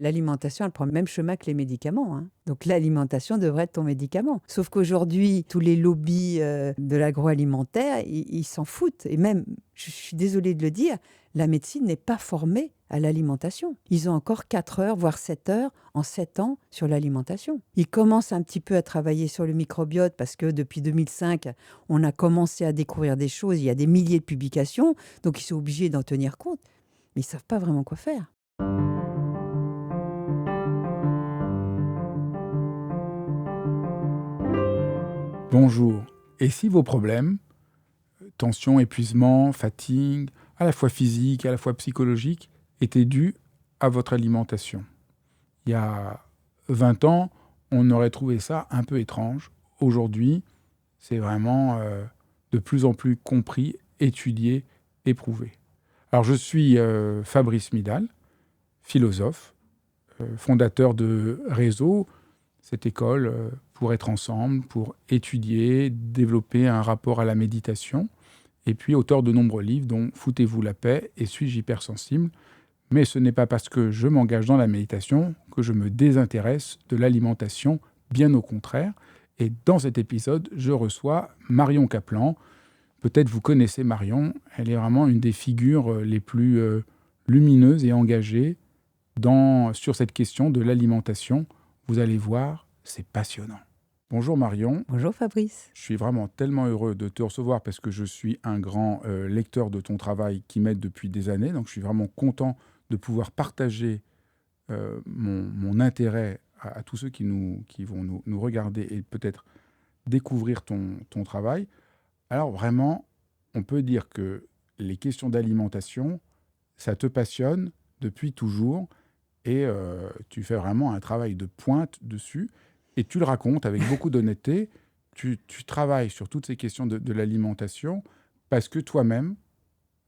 L'alimentation, elle prend le même chemin que les médicaments, hein. Donc l'alimentation devrait être ton médicament. Sauf qu'aujourd'hui, tous les lobbies de l'agroalimentaire, ils s'en foutent. Et même, je suis désolée de le dire, la médecine n'est pas formée à l'alimentation. Ils ont encore 4 heures, voire 7 heures en 7 ans sur l'alimentation. Ils commencent un petit peu à travailler sur le microbiote parce que depuis 2005, on a commencé à découvrir des choses. Il y a des milliers de publications, donc ils sont obligés d'en tenir compte. Mais ils ne savent pas vraiment quoi faire. Bonjour. Et si vos problèmes, tension, épuisement, fatigue, à la fois physique, à la fois psychologique, étaient dus à votre alimentation? Il y a 20 ans, on aurait trouvé ça un peu étrange. Aujourd'hui, c'est vraiment de plus en plus compris, étudié, éprouvé. Alors je suis Fabrice Midal, philosophe, fondateur de Réseau, cette école pour être ensemble, pour étudier, développer un rapport à la méditation, et puis auteur de nombreux livres dont Foutez-vous la paix et Suis-je hypersensible. Mais ce n'est pas parce que je m'engage dans la méditation que je me désintéresse de l'alimentation, bien au contraire. Et dans cet épisode, je reçois Marion Kaplan. Peut-être vous connaissez Marion, elle est vraiment une des figures les plus lumineuses et engagées sur cette question de l'alimentation. Vous allez voir, c'est passionnant. Bonjour Marion. Bonjour Fabrice. Je suis vraiment tellement heureux de te recevoir parce que je suis un grand lecteur de ton travail qui m'aide depuis des années. Donc je suis vraiment content de pouvoir partager mon intérêt à tous ceux qui vont nous regarder et peut-être découvrir ton travail. Alors vraiment, on peut dire que les questions d'alimentation, ça te passionne depuis toujours et tu fais vraiment un travail de pointe dessus et tu le racontes avec beaucoup d'honnêteté. Tu travailles sur toutes ces questions de l'alimentation parce que toi-même,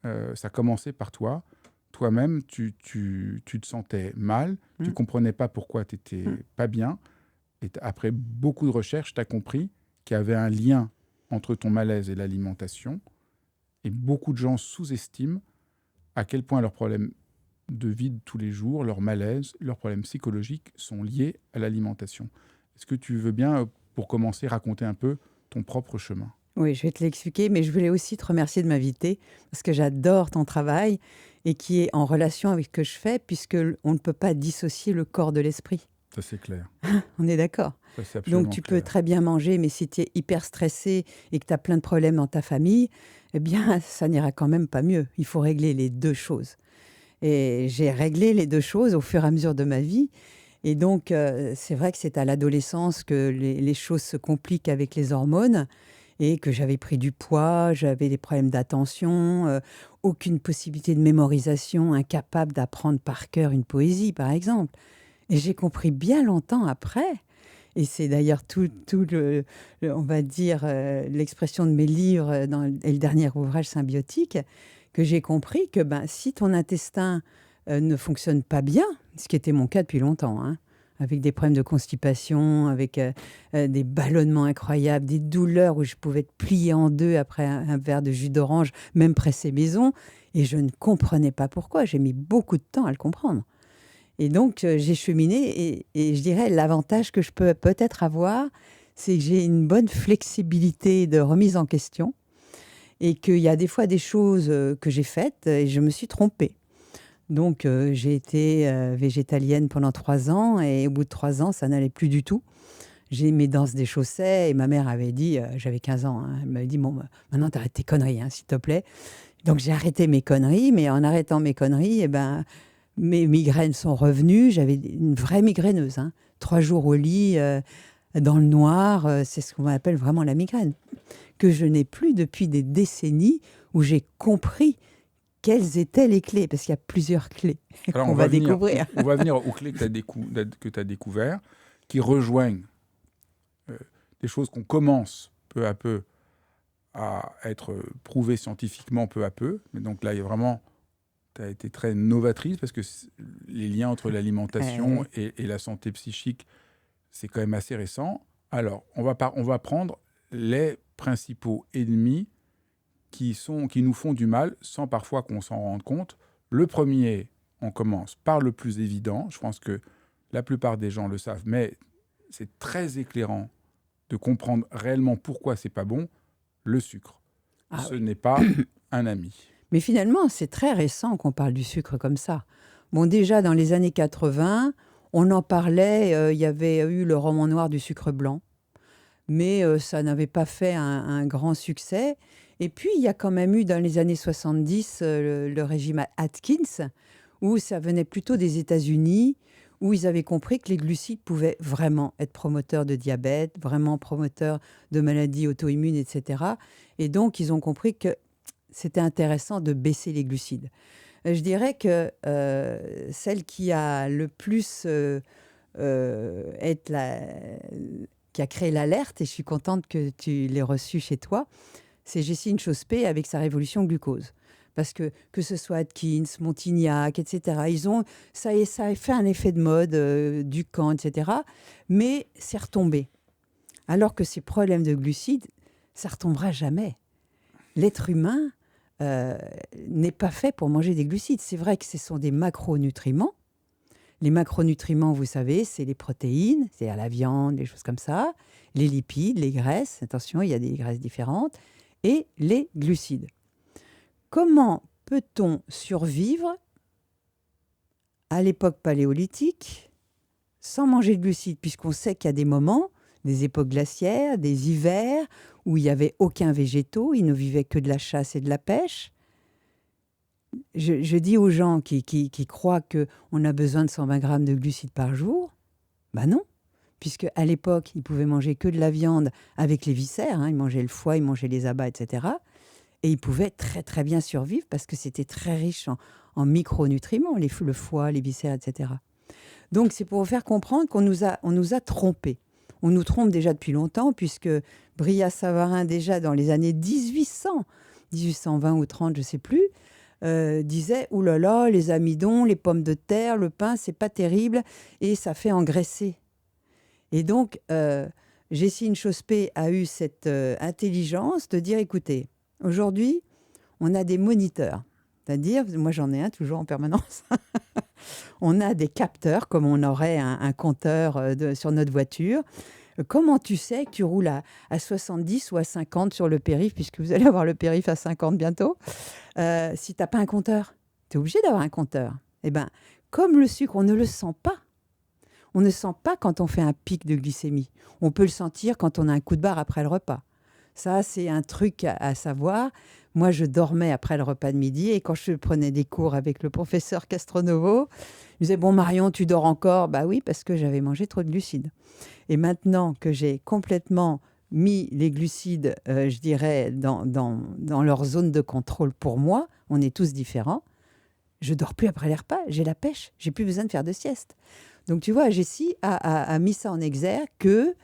ça a commencé par toi. Toi-même, tu te sentais mal, tu ne comprenais pas pourquoi tu n'étais pas bien. Et après beaucoup de recherches, tu as compris qu'il y avait un lien entre ton malaise et l'alimentation. Et beaucoup de gens sous-estiment à quel point leurs problèmes de vie de tous les jours, leurs malaises, leurs problèmes psychologiques sont liés à l'alimentation. Est-ce que tu veux bien, pour commencer, raconter un peu ton propre chemin ? Oui, je vais te l'expliquer, mais je voulais aussi te remercier de m'inviter parce que j'adore ton travail et qui est en relation avec ce que je fais puisque on ne peut pas dissocier le corps de l'esprit. Ça, c'est clair. On est d'accord. Ça, c'est absolument Donc tu clair. peux très bien manger, mais si tu es hyper stressé et que tu as plein de problèmes dans ta famille, eh bien, ça n'ira quand même pas mieux. Il faut régler les deux choses. Et j'ai réglé les deux choses au fur et à mesure de ma vie. Et donc, c'est vrai que c'est à l'adolescence que les choses se compliquent avec les hormones et que j'avais pris du poids, j'avais des problèmes d'attention, aucune possibilité de mémorisation, incapable d'apprendre par cœur une poésie, par exemple. Et j'ai compris bien longtemps après, et c'est d'ailleurs on va dire, l'expression de mes livres et le dernier ouvrage Symbiotique, que j'ai compris que si ton intestin ne fonctionne pas bien, ce qui était mon cas depuis longtemps, hein, avec des problèmes de constipation, avec des ballonnements incroyables, des douleurs où je pouvais être pliée en deux après un verre de jus d'orange, même pressé maison, et je ne comprenais pas pourquoi. J'ai mis beaucoup de temps à le comprendre. Et donc, j'ai cheminé et je dirais l'avantage que je peux peut-être avoir, c'est que j'ai une bonne flexibilité de remise en question et qu'il y a des fois des choses que j'ai faites et je me suis trompée. Donc, j'ai été végétalienne pendant 3 ans et au bout de 3 ans, ça n'allait plus du tout. J'ai mes danses des chaussets et ma mère avait dit, j'avais 15 ans, hein, elle m'avait dit, bon, maintenant, t'arrêtes tes conneries, hein, s'il te plaît. Donc, j'ai arrêté mes conneries, mais en arrêtant mes conneries, mes migraines sont revenues. J'avais une vraie migraineuse, hein. 3 jours au lit, dans le noir, c'est ce qu'on appelle vraiment la migraine, que je n'ai plus depuis des décennies où j'ai compris quelles étaient les clés, parce qu'il y a plusieurs clés Alors, qu'on va découvrir. on va venir aux clés que tu as découvertes, qui rejoignent des choses qu'on commence peu à peu à être prouvées scientifiquement peu à peu. Mais donc là, il y a vraiment... Tu as été très novatrice parce que les liens entre l'alimentation et la santé psychique, c'est quand même assez récent. Alors, on va prendre les principaux ennemis qui nous font du mal sans parfois qu'on s'en rende compte. Le premier, on commence par le plus évident. Je pense que la plupart des gens le savent, mais c'est très éclairant de comprendre réellement pourquoi c'est pas bon. Le sucre, ce n'est pas un ami. Mais finalement, c'est très récent qu'on parle du sucre comme ça. Bon, déjà, dans les années 80, on en parlait, il y avait eu le roman noir du sucre blanc, mais ça n'avait pas fait un grand succès. Et puis, il y a quand même eu, dans les années 70, le régime Atkins, où ça venait plutôt des États-Unis, où ils avaient compris que les glucides pouvaient vraiment être promoteurs de diabète, vraiment promoteurs de maladies auto-immunes, etc. Et donc, ils ont compris que c'était intéressant de baisser les glucides. Je dirais que celle qui a le plus qui a créé l'alerte, et je suis contente que tu l'aies reçue chez toi, c'est Jessine Chospé avec sa révolution glucose. Parce que ce soit Atkins, Montignac, etc., ça a fait un effet de mode, Ducan, etc., mais c'est retombé. Alors que ces problèmes de glucides, ça ne retombera jamais. L'être humain n'est pas fait pour manger des glucides. C'est vrai que ce sont des macronutriments. Les macronutriments, vous savez, c'est les protéines, c'est-à-dire la viande, les choses comme ça, les lipides, les graisses, attention, il y a des graisses différentes, et les glucides. Comment peut-on survivre à l'époque paléolithique sans manger de glucides, puisqu'on sait qu'il y a des moments, des époques glaciaires, des hivers, où il n'y avait aucun végétaux, ils ne vivaient que de la chasse et de la pêche. Je dis aux gens qui croient qu'on a besoin de 120 grammes de glucides par jour, ben non, puisque à l'époque, ils pouvaient manger que de la viande avec les viscères, ils mangeaient le foie, ils mangeaient les abats, etc. Et ils pouvaient très très bien survivre parce que c'était très riche en micronutriments, le foie, les viscères, etc. Donc c'est pour vous faire comprendre qu'on nous a trompés. On nous trompe déjà depuis longtemps, puisque Brillat-Savarin, déjà dans les années 1820 ou 30, je ne sais plus, disait « Ouh là là, les amidons, les pommes de terre, le pain, c'est pas terrible et ça fait engraisser. » Et donc, Jessine Chospé a eu cette intelligence de dire « Écoutez, aujourd'hui, on a des moniteurs. » C'est-à-dire, moi j'en ai un toujours en permanence. On a des capteurs, comme on aurait un compteur sur notre voiture. Comment tu sais que tu roules à 70 ou à 50 sur le périph', puisque vous allez avoir le périph' à 50 bientôt, si tu n'as pas un compteur? Tu es obligé d'avoir un compteur. Eh bien, comme le sucre, on ne le sent pas. On ne sent pas quand on fait un pic de glycémie. On peut le sentir quand on a un coup de barre après le repas. Ça, c'est un truc à savoir. Moi, je dormais après le repas de midi et quand je prenais des cours avec le professeur Castronovo, il me disait « Bon, Marion, tu dors encore ?» Bah oui, parce que j'avais mangé trop de glucides. Et maintenant que j'ai complètement mis les glucides, je dirais, dans leur zone de contrôle pour moi, on est tous différents, je dors plus après les repas, j'ai la pêche, j'ai plus besoin de faire de sieste. Donc, tu vois, Jessie a mis ça en exergue que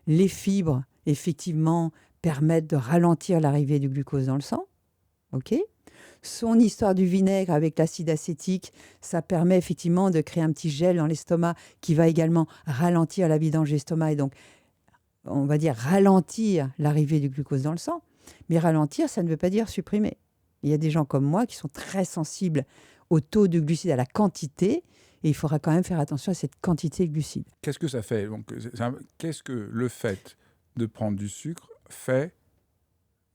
les fibres, effectivement, permettent de ralentir l'arrivée du glucose dans le sang. OK ? Son histoire du vinaigre avec l'acide acétique, ça permet effectivement de créer un petit gel dans l'estomac qui va également ralentir la vidange de l'estomac et donc, on va dire, ralentir l'arrivée du glucose dans le sang. Mais ralentir, ça ne veut pas dire supprimer. Il y a des gens comme moi qui sont très sensibles au taux de glucides, à la quantité, et il faudra quand même faire attention à cette quantité de glucides. Qu'est-ce que ça fait? Donc, qu'est-ce que le fait de prendre du sucre fait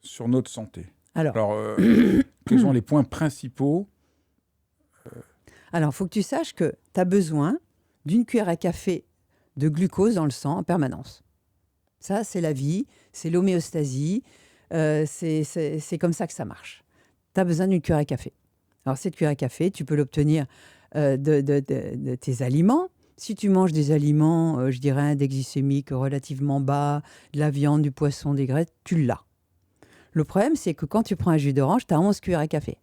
sur notre santé? Alors quels sont les points principaux? Alors, il faut que tu saches que tu as besoin d'une cuillère à café de glucose dans le sang en permanence. Ça, c'est la vie, c'est l'homéostasie, c'est comme ça que ça marche. Tu as besoin d'une cuillère à café. Alors, cette cuillère à café, tu peux l'obtenir de tes aliments. Si tu manges des aliments, je dirais, index glycémique relativement bas, de la viande, du poisson, des graisses, tu l'as. Le problème, c'est que quand tu prends un jus d'orange, tu as 11 cuillères à café.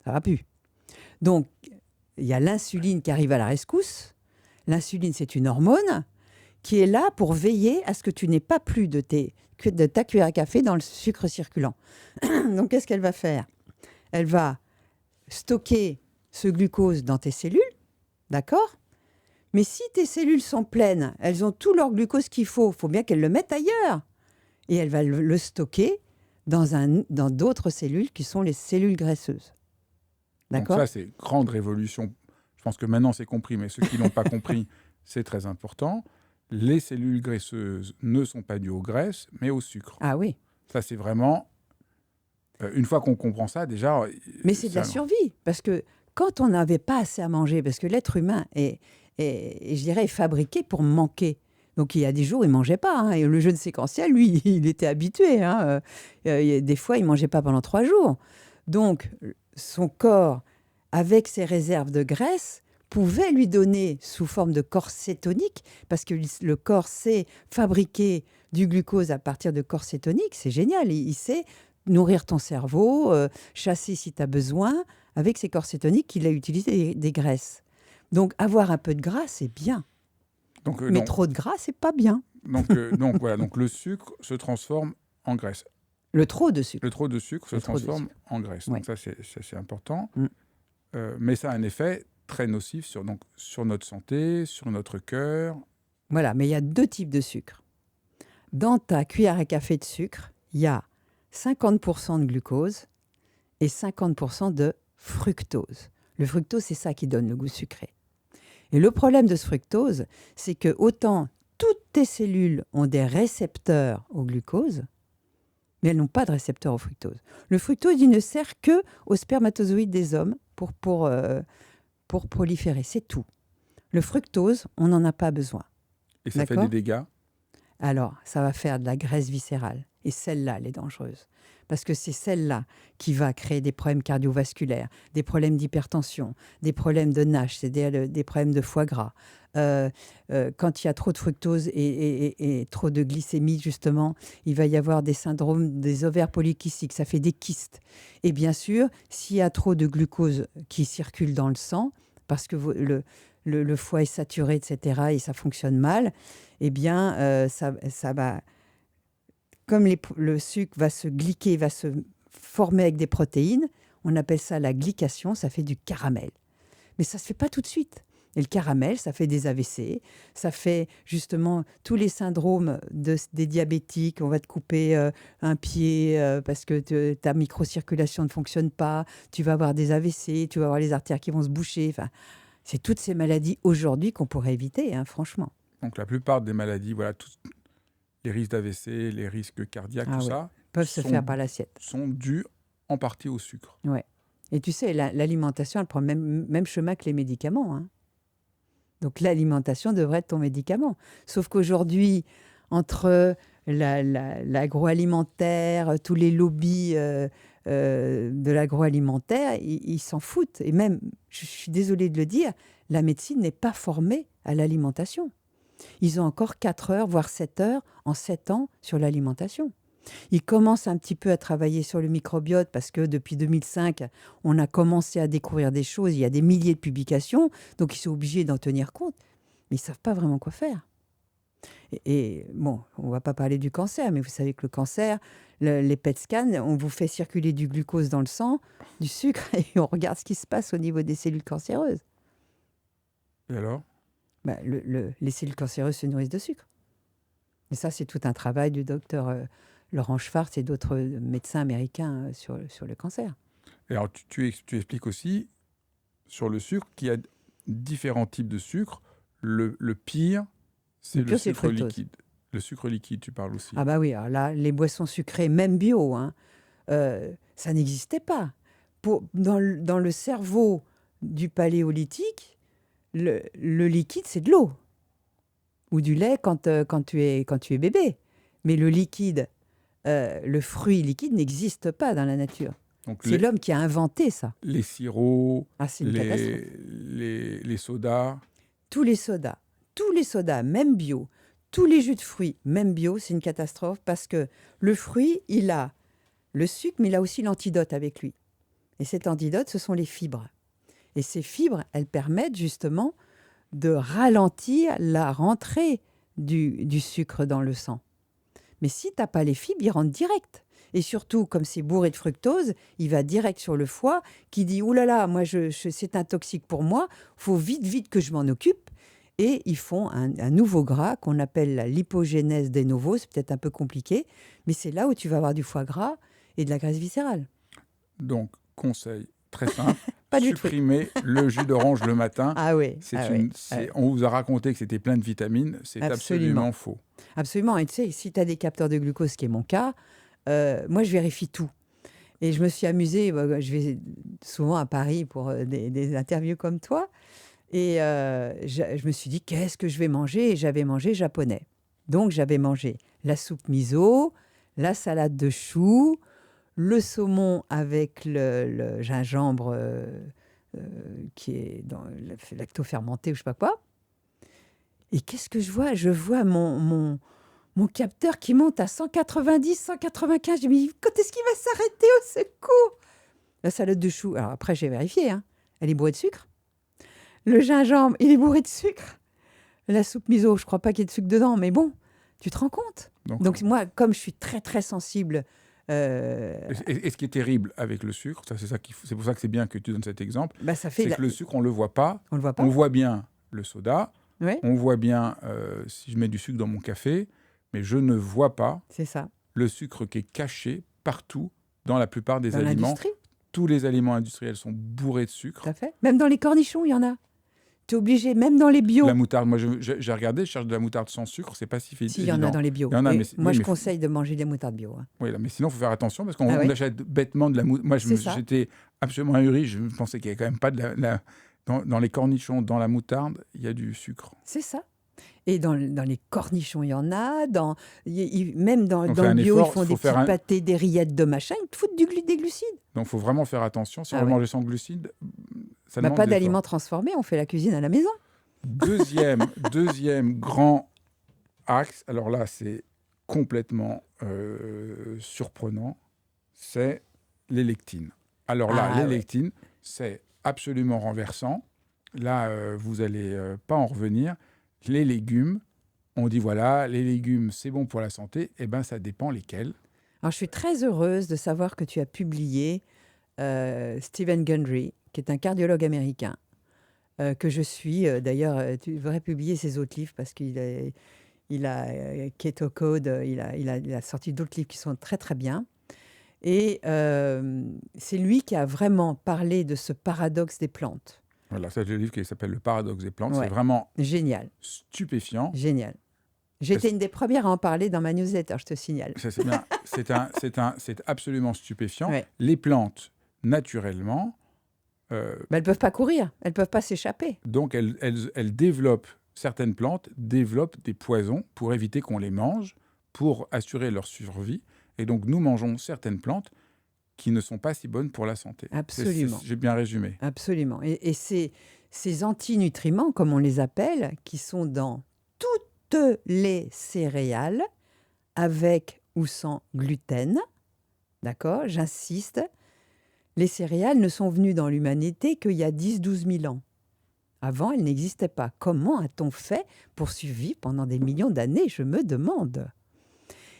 Ça ne va plus. Donc, il y a l'insuline qui arrive à la rescousse. L'insuline, c'est une hormone qui est là pour veiller à ce que tu n'aies pas plus de ta cuillère à café dans le sucre circulant. Donc, qu'est-ce qu'elle va faire? Elle va stocker ce glucose dans tes cellules, d'accord? Mais si tes cellules sont pleines, elles ont tout leur glucose qu'il faut bien qu'elles le mettent ailleurs. Et elle va le stocker dans d'autres cellules qui sont les cellules graisseuses. D'accord? Donc ça, c'est grande révolution Je pense que maintenant c'est compris, mais ceux qui ne l'ont pas compris, c'est très important. Les cellules graisseuses ne sont pas dues aux graisses, mais au sucre. Ah oui. Ça, c'est vraiment... une fois qu'on comprend ça, déjà... Mais c'est de la survie, parce que quand on n'avait pas assez à manger, parce que l'être humain je dirais, est fabriqué pour manquer. Donc il y a des jours, il ne mangeait pas. Hein, et le jeune séquentiel, lui, il était habitué. Hein, des fois, il ne mangeait pas pendant 3 jours. Donc son corps, avec ses réserves de graisse, pouvait lui donner sous forme de corps cétonique, parce que le corps sait fabriquer du glucose à partir de corps cétonique. C'est génial, il sait nourrir ton cerveau, chasser si tu as besoin, avec ces corps cétoniques qu'il a utilisé des graisses. Donc avoir un peu de gras, c'est bien. Mais trop de gras, c'est pas bien. Donc voilà, donc le sucre se transforme en graisse. Le trop de sucre. Le trop de sucre se transforme en graisse. Ouais. Donc ça, c'est important. Mais ça a un effet très nocif sur notre santé, sur notre cœur. Voilà, mais il y a 2 types de sucre. Dans ta cuillère à café de sucre, il y a 50% de glucose et 50% de fructose. Le fructose, c'est ça qui donne le goût sucré. Et le problème de ce fructose, c'est que autant toutes tes cellules ont des récepteurs au glucose, mais elles n'ont pas de récepteurs au fructose. Le fructose, il ne sert que aux spermatozoïdes des hommes pour proliférer, c'est tout. Le fructose, on n'en a pas besoin. Et ça fait des dégâts? Alors, ça va faire de la graisse viscérale. Et celle-là, elle est dangereuse. Parce que c'est celle-là qui va créer des problèmes cardiovasculaires, des problèmes d'hypertension, des problèmes de NASH, c'est des problèmes de foie gras. Quand il y a trop de fructose et trop de glycémie, justement, il va y avoir des syndromes des ovaires polykystiques, ça fait des kystes. Et bien sûr, s'il y a trop de glucose qui circule dans le sang, parce que le foie est saturé, etc., et ça fonctionne mal, eh bien, ça va... Comme le sucre va se glyquer, va se former avec des protéines, on appelle ça la glycation, ça fait du caramel. Mais ça ne se fait pas tout de suite. Et le caramel, ça fait des AVC, ça fait justement tous les syndromes des diabétiques. On va te couper un pied parce que ta microcirculation ne fonctionne pas, tu vas avoir des AVC, tu vas avoir les artères qui vont se boucher. Enfin, c'est toutes ces maladies aujourd'hui qu'on pourrait éviter, hein, franchement. Donc la plupart des maladies, voilà, les risques d'AVC, les risques cardiaques, ça, peuvent se faire par l'assiette. Sont dus en partie au sucre. Ouais. Et tu sais, l'alimentation, elle prend même chemin que les médicaments. Hein. Donc l'alimentation devrait être ton médicament. Sauf qu'aujourd'hui, entre l'agroalimentaire, tous les lobbies de l'agroalimentaire, ils s'en foutent. Et même, je suis désolée de le dire, la médecine n'est pas formée à l'alimentation. Ils ont encore 4 heures, voire 7 heures en 7 ans sur l'alimentation. Ils commencent un petit peu à travailler sur le microbiote parce que depuis 2005, on a commencé à découvrir des choses. Il y a des milliers de publications, donc ils sont obligés d'en tenir compte. Mais ils ne savent pas vraiment quoi faire. Et bon, on ne va pas parler du cancer, mais vous savez que le cancer, les PET scans, on vous fait circuler du glucose dans le sang, du sucre, et on regarde ce qui se passe au niveau des cellules cancéreuses. Et alors ? Les cellules cancéreuses se nourrissent de sucre. Et ça, c'est tout un travail du docteur Laurent Schwartz et d'autres médecins américains sur le cancer. Et alors, tu expliques aussi sur le sucre qu'il y a différents types de sucre. Le pire, c'est le sucre liquide. Le sucre liquide, tu parles aussi. Ah bah oui, alors là, les boissons sucrées, même bio, hein, ça n'existait pas. Dans le cerveau du paléolithique, le liquide, c'est de l'eau. Ou du lait quand tu es bébé. Mais le liquide, le fruit liquide n'existe pas dans la nature. C'est l'homme qui a inventé ça. Les sirops, c'est une catastrophe. Les sodas. Tous les sodas, même bio, tous les jus de fruits, même bio, c'est une catastrophe parce que le fruit, il a le sucre, mais il a aussi l'antidote avec lui. Et cet antidote, ce sont les fibres. Et ces fibres, elles permettent justement de ralentir la rentrée du sucre dans le sang. Mais si tu n'as pas les fibres, il rentre direct. Et surtout, comme c'est bourré de fructose, il va direct sur le foie qui dit « Ouh là là, moi, c'est un toxique pour moi, il faut vite que je m'en occupe ». Et ils font un nouveau gras qu'on appelle la lipogénèse de novo. C'est peut-être un peu compliqué, mais c'est là où tu vas avoir du foie gras et de la graisse viscérale. Donc, conseil très simple, Pas de jus de fruits. supprimer le jus d'orange le matin. Ah oui, On vous a raconté que c'était plein de vitamines. C'est absolument. absolument faux. Absolument. Et tu sais, si tu as des capteurs de glucose, ce qui est mon cas, moi, je vérifie tout. Et je me suis amusée, je vais souvent à Paris pour des interviews comme toi. Et je me suis dit, qu'est-ce que je vais manger? Et j'avais mangé japonais. Donc, j'avais mangé la soupe miso, la salade de choux, le saumon avec le gingembre qui est dans le lacto-fermenté ou je sais pas quoi. Et qu'est-ce que je vois? Je vois mon capteur qui monte à 190, 195. Je me dis, quand est-ce qu'il va s'arrêter? Au secours! La salade de choux, alors après j'ai vérifié, hein, elle est bourrée de sucre. Le gingembre, il est bourré de sucre. La soupe miso, je ne crois pas qu'il y ait de sucre dedans, mais bon, tu te rends compte? Donc moi, comme je suis très très sensible... Et ce qui est terrible avec le sucre, c'est pour ça que c'est bien que tu donnes cet exemple, bah, c'est que le sucre, on ne le voit pas. On le voit pas. On voit bien le soda, ouais. On voit bien si je mets du sucre dans mon café, mais je ne vois pas c'est ça. Le sucre qui est caché partout dans la plupart des dans aliments. L'industrie. Tous les aliments industriels sont bourrés de sucre. Tout à fait. Même dans les cornichons, il y en a. Tu es obligé, même dans les bio. La moutarde, moi j'ai regardé, je cherche de la moutarde sans sucre, c'est pas si évident. Si, il y en a dans les bio. Il y en a, mais moi, je conseille de manger des moutardes bio. Hein. Oui, là, mais sinon, il faut faire attention parce qu'on oui. achète bêtement de la moutarde. Moi, j'étais absolument ahuri. Je pensais qu'il n'y avait quand même pas de dans les cornichons, dans la moutarde, il y a du sucre. C'est ça. Et dans les cornichons, il y en a. Même dans le bio, effort, ils font des petits pâtés, des rillettes de machin. Ils te foutent des glucides. Donc, il faut vraiment faire attention. Si on veut manger sans glucides, ça demande pas d'aliments transformés. On fait la cuisine à la maison. Deuxième grand axe, alors là, c'est complètement surprenant, c'est les lectines. Alors là, les lectines, c'est absolument renversant. Là, vous n'allez pas en revenir. Les légumes, on dit voilà, les légumes, c'est bon pour la santé. Eh bien, ça dépend lesquels. Alors, je suis très heureuse de savoir que tu as publié Stephen Gundry, qui est un cardiologue américain, que je suis. D'ailleurs, tu devrais publier ses autres livres parce qu'il a Keto Code, il a sorti d'autres livres qui sont très, très bien. Et c'est lui qui a vraiment parlé de ce paradoxe des plantes. Voilà, c'est le livre qui s'appelle Le paradoxe des plantes. C'est vraiment génial. Stupéfiant. Génial. J'étais une des premières à en parler dans ma newsletter, je te signale. Ça, c'est bien. C'est absolument stupéfiant. Ouais. Les plantes, naturellement... elles ne peuvent pas courir, elles ne peuvent pas s'échapper. Donc, elles développent, certaines plantes développent des poisons pour éviter qu'on les mange, pour assurer leur survie. Et donc, nous mangeons certaines plantes qui ne sont pas si bonnes pour la santé. Absolument. J'ai bien résumé. Absolument. Et ces antinutriments, comme on les appelle, qui sont dans toutes les céréales, avec ou sans gluten, d'accord, j'insiste, les céréales ne sont venues dans l'humanité qu'il y a 10-12 000 ans. Avant, elles n'existaient pas. Comment a-t-on fait pour survivre pendant des millions d'années, je me demande.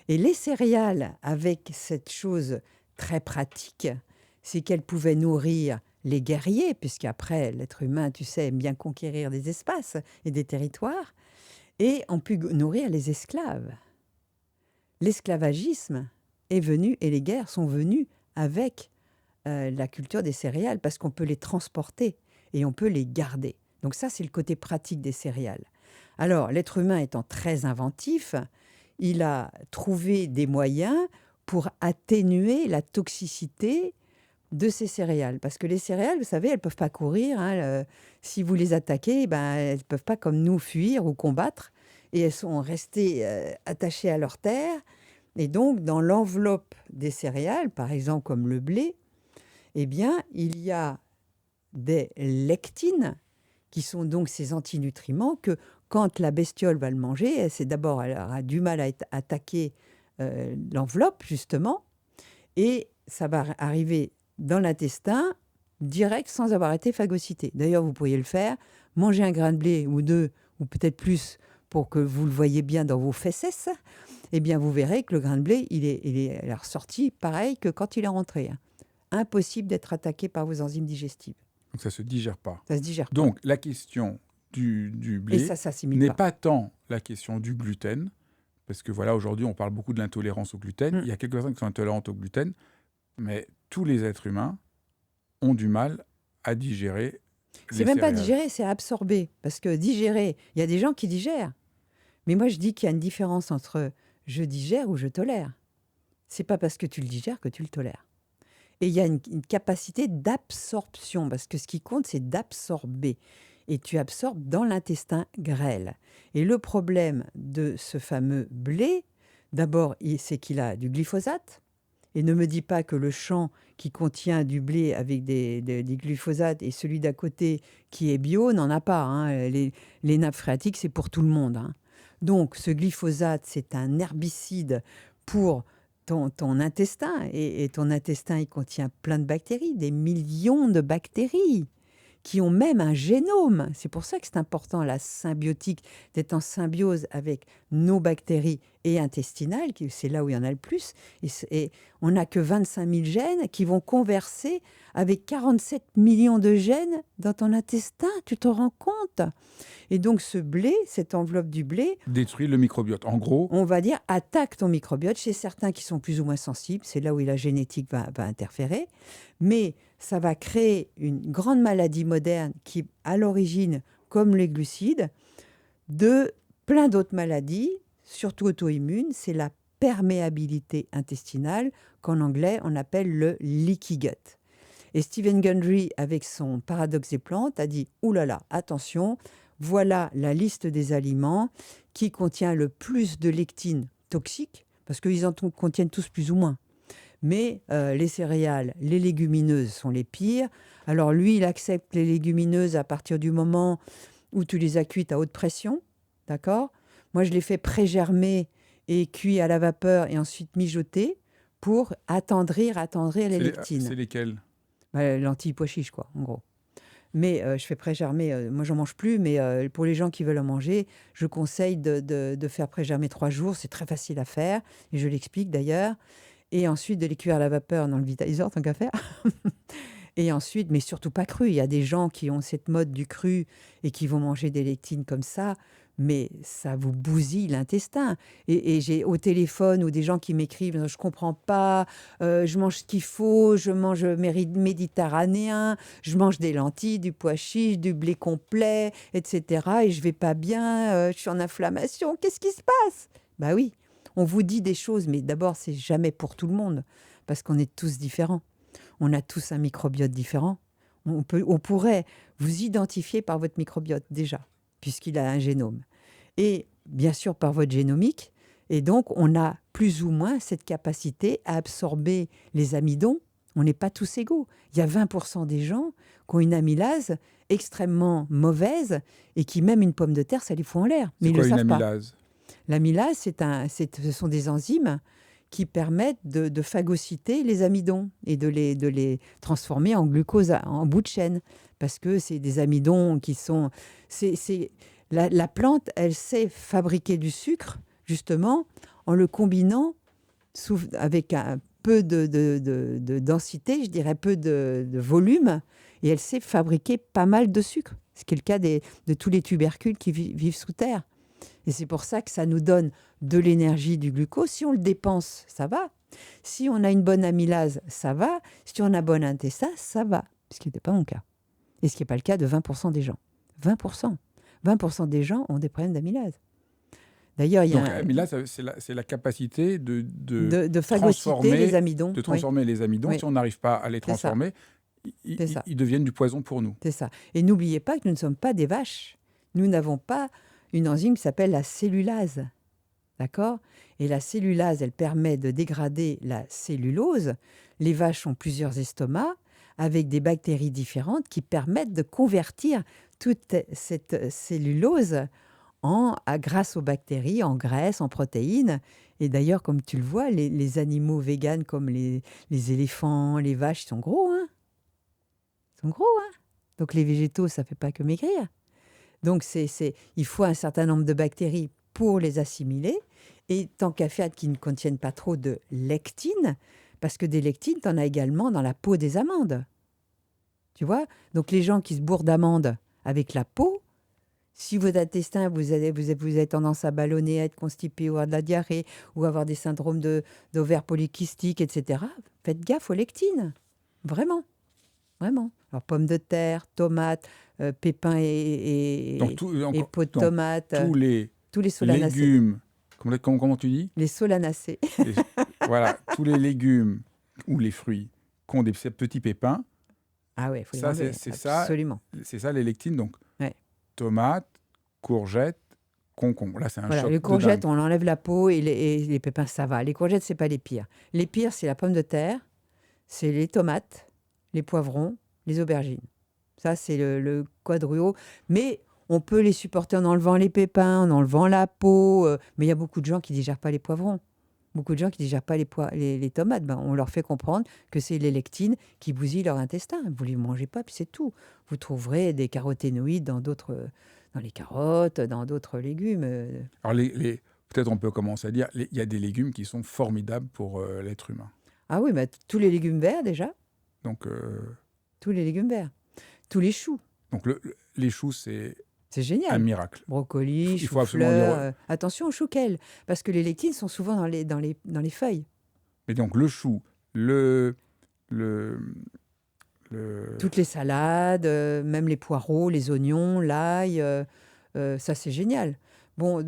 Et les céréales, avec cette chose très pratique, c'est qu'elles pouvaient nourrir les guerriers, puisqu'après, l'être humain, tu sais, aime bien conquérir des espaces et des territoires, et ont pu nourrir les esclaves. L'esclavagisme est venu, et les guerres sont venues avec la culture des céréales, parce qu'on peut les transporter et on peut les garder. Donc ça, c'est le côté pratique des céréales. Alors, l'être humain étant très inventif, il a trouvé des moyens pour atténuer la toxicité de ces céréales. Parce que les céréales, vous savez, elles ne peuvent pas courir. Hein, si vous les attaquez, elles ne peuvent pas comme nous fuir ou combattre. Et elles sont restées attachées à leur terre. Et donc, dans l'enveloppe des céréales, par exemple comme le blé, eh bien, il y a des lectines qui sont donc ces antinutriments que quand la bestiole va le manger, elle aura du mal à attaquer l'enveloppe, justement, et ça va arriver dans l'intestin direct sans avoir été phagocyté. D'ailleurs, vous pourriez le faire, manger un grain de blé ou deux, ou peut-être plus, pour que vous le voyez bien dans vos fesses, eh bien, vous verrez que le grain de blé, il est ressorti pareil que quand il est rentré. Hein. Impossible d'être attaqué par vos enzymes digestives. Donc, ça ne se digère pas. Ça se digère pas. Donc, la question du blé n'est pas tant la question du gluten, parce que voilà, aujourd'hui, on parle beaucoup de l'intolérance au gluten. Il y a quelques personnes qui sont intolérantes au gluten, mais tous les êtres humains ont du mal à digérer C'est les même pas céréales. digérer, c'est absorber. Parce que digérer, il y a des gens qui digèrent. Mais moi, je dis qu'il y a une différence entre je digère ou je tolère. C'est pas parce que tu le digères que tu le tolères. Et il y a une capacité d'absorption, parce que ce qui compte, c'est d'absorber. Et tu absorbes dans l'intestin grêle. Et le problème de ce fameux blé, d'abord, c'est qu'il a du glyphosate. Et ne me dis pas que le champ qui contient du blé avec des glyphosates et celui d'à côté qui est bio n'en a pas, hein. Les nappes phréatiques, c'est pour tout le monde, hein. Donc, ce glyphosate, c'est un herbicide pour ton intestin. Et ton intestin, il contient plein de bactéries, des millions de bactéries qui ont même un génome. C'est pour ça que c'est important, la symbiotique, d'être en symbiose avec nos bactéries et intestinales, c'est là où il y en a le plus. Et on n'a que 25 000 gènes qui vont converser avec 47 millions de gènes dans ton intestin. Tu te rends compte? Et donc ce blé, cette enveloppe du blé, Détruit le microbiote. En gros, on va dire, attaque ton microbiote. Chez certains qui sont plus ou moins sensibles, c'est là où la génétique va interférer. Mais ça va créer une grande maladie moderne qui, à l'origine, comme les glucides, de plein d'autres maladies, surtout auto-immunes. C'est la perméabilité intestinale qu'en anglais, on appelle le leaky gut. Et Stephen Gundry, avec son paradoxe des plantes, a dit « Ouh là là, attention, voilà la liste des aliments qui contient le plus de lectines toxiques, parce qu'ils en contiennent tous plus ou moins. Mais les céréales, les légumineuses sont les pires. Alors lui, il accepte les légumineuses à partir du moment où tu les as cuites à haute pression, d'accord? Moi, je les fais pré-germer et cuits à la vapeur et ensuite mijoter pour attendrir les lectines. c'est lesquels? Lentilles, pois chiches, quoi, en gros. Mais je fais pré-germer, moi j'en mange plus, mais pour les gens qui veulent en manger, je conseille de faire pré-germer 3 jours, c'est très facile à faire, et je l'explique d'ailleurs. Et ensuite de les cuire à la vapeur dans le vitaliseur, tant qu'à faire. Et ensuite, mais surtout pas cru. Il y a des gens qui ont cette mode du cru et qui vont manger des lectines comme ça, mais ça vous bousille l'intestin. Et j'ai au téléphone ou des gens qui m'écrivent, je comprends pas, je mange ce qu'il faut, je mange méditerranéen, je mange des lentilles, du pois chiche, du blé complet, etc. Et je vais pas bien, je suis en inflammation. Qu'est-ce qui se passe? Bah oui, on vous dit des choses, mais d'abord, c'est jamais pour tout le monde, parce qu'on est tous différents. On a tous un microbiote différent. On pourrait vous identifier par votre microbiote déjà, puisqu'il a un génome. Et bien sûr par votre génomique. Et donc, on a plus ou moins cette capacité à absorber les amidons. On n'est pas tous égaux. Il y a 20% des gens qui ont une amylase extrêmement mauvaise et qui, même une pomme de terre, ça les fout en l'air. Mais ils ne le savent pas. Amylase? L'amylase, ce sont des enzymes qui permettent de phagocyter les amidons et de les transformer en glucose en bout de chaîne. Parce que c'est des amidons qui sont... La plante, elle sait fabriquer du sucre, justement, en le combinant avec un peu de densité, je dirais peu de volume, et elle sait fabriquer pas mal de sucre. Ce qui est le cas de tous les tubercules qui vivent sous terre. Et c'est pour ça que ça nous donne de l'énergie, du glucose. Si on le dépense, ça va. Si on a une bonne amylase, ça va. Si on a un bon intestin, ça va. Ce qui n'était pas mon cas. Et ce qui n'est pas le cas de 20% des gens. 20%. 20% des gens ont des problèmes d'amylase. D'ailleurs, il y a... Donc, amylase, c'est la capacité de phagocyter transformer les amidons. De transformer les amidons. Oui. Si on n'arrive pas à les transformer, ils deviennent du poison pour nous. C'est ça. Et n'oubliez pas que nous ne sommes pas des vaches. Nous n'avons pas une enzyme qui s'appelle la cellulase. D'accord? Et la cellulase, elle permet de dégrader la cellulose. Les vaches ont plusieurs estomacs avec des bactéries différentes qui permettent de convertir toute cette cellulose grâce aux bactéries, en graisse, en protéines. Et d'ailleurs, comme tu le vois, les animaux véganes comme les éléphants, les vaches, ils sont gros, hein? Ils sont gros, hein? Donc les végétaux, ça ne fait pas que maigrir. Donc il faut un certain nombre de bactéries pour les assimiler. Et tant qu'à faire qu'ils ne contiennent pas trop de lectines, parce que des lectines, tu en as également dans la peau des amandes. Tu vois? Donc les gens qui se bourrent d'amandes avec la peau, si votre intestin, vous avez tendance à ballonner, à être constipé ou à avoir de la diarrhée, ou avoir des syndromes d'ovaires polykystiques, etc., faites gaffe aux lectines. Vraiment. vraiment. Alors, pommes de terre, tomates, pépins Donc, et peaux de donc, tomates, tous les tous les solanacées. légumes, comment tu dis? Les solanacées. Les- voilà, tous les légumes ou les fruits qui ont des petits pépins, Ah ouais, il faut les ça, enlever, absolument. c'est ça les lectines. Donc, Ouais. tomates, courgettes, concombres. Là, c'est un Voilà, choc les de dingue. courgettes, on enlève la peau et les pépins, ça va. Les courgettes, c'est pas les pires. Les pires, c'est la pomme de terre, c'est les tomates, les poivrons, les aubergines. Ça, c'est le quadrio. Mais on peut les supporter en enlevant les pépins, en enlevant la peau. Mais il y a beaucoup de gens qui ne digèrent pas les poivrons. Beaucoup de gens qui ne digèrent pas les tomates. Ben, on leur fait comprendre que c'est les lectines qui bousillent leur intestin. Vous ne les mangez pas, puis c'est tout. Vous trouverez des caroténoïdes dans les carottes, dans d'autres légumes. Alors, peut-être on peut commencer à dire, il y a des légumes qui sont formidables pour l'être humain. Ah oui, mais tous les légumes verts déjà. Donc, Tous les légumes verts. Tous les choux. donc les choux, c'est C'est un génial. miracle. Brocoli, Il faut absolument dire. chou-fleur. Attention aux chouquelles, parce que les lectines sont souvent dans les feuilles. Mais donc, le chou, le, le, Toutes les salades, même les poireaux, les oignons, l'ail, ça c'est génial. Bon,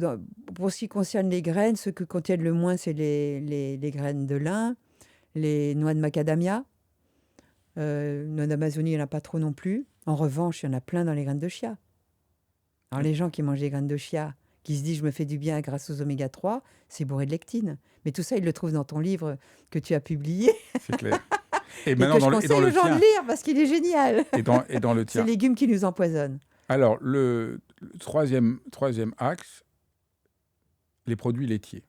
pour ce qui concerne les graines, ce que contiennent le moins, c'est les graines de lin, les noix de macadamia. Noix d'Amazonie, il n'y en a pas trop non plus. En revanche, il y en a plein dans les graines de chia. Alors les gens qui mangent des graines de chia, qui se disent je me fais du bien grâce aux oméga 3, c'est bourré de lectine. Mais tout ça, ils le trouvent dans ton livre que tu as publié c'est clair. Et et maintenant, que je dans conseille le aux gens tien. de lire parce qu'il est génial. Et dans le Ces tien. légumes qui nous empoisonnent. Alors, le troisième axe, les produits laitiers.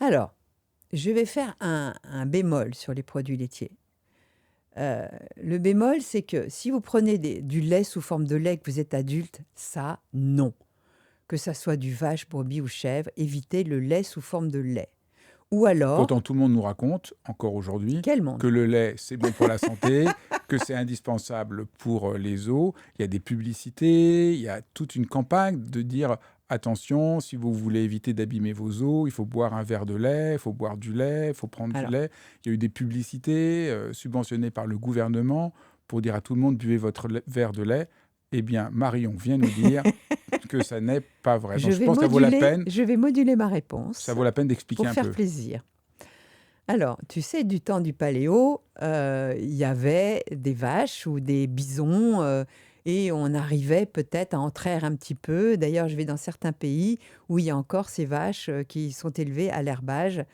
Alors, je vais faire un bémol sur les produits laitiers. Le bémol, c'est que si vous prenez du lait sous forme de lait, que vous êtes adulte, ça, non. Que ça soit du vache, brebis ou chèvre, évitez le lait sous forme de lait. Ou alors, Pourtant, tout le monde nous raconte, encore aujourd'hui, quel monde? que le lait, c'est bon pour la santé, que c'est indispensable pour les os. Il y a des publicités, il y a toute une campagne de dire attention, si vous voulez éviter d'abîmer vos os, il faut boire un verre de lait, il faut boire du lait, il faut prendre Alors, du lait. Il y a eu des publicités subventionnées par le gouvernement pour dire à tout le monde buvez votre verre de lait. Eh bien, Marion vient nous dire que ça n'est pas vrai. Donc, je pense que je vais moduler ma réponse ça vaut la peine d'expliquer pour un faire peu. plaisir. Alors, tu sais, du temps du paléo, il y avait des vaches ou des bisons et on arrivait peut-être à en traire un petit peu. D'ailleurs, je vais dans certains pays où il y a encore ces vaches qui sont élevées à l'herbage.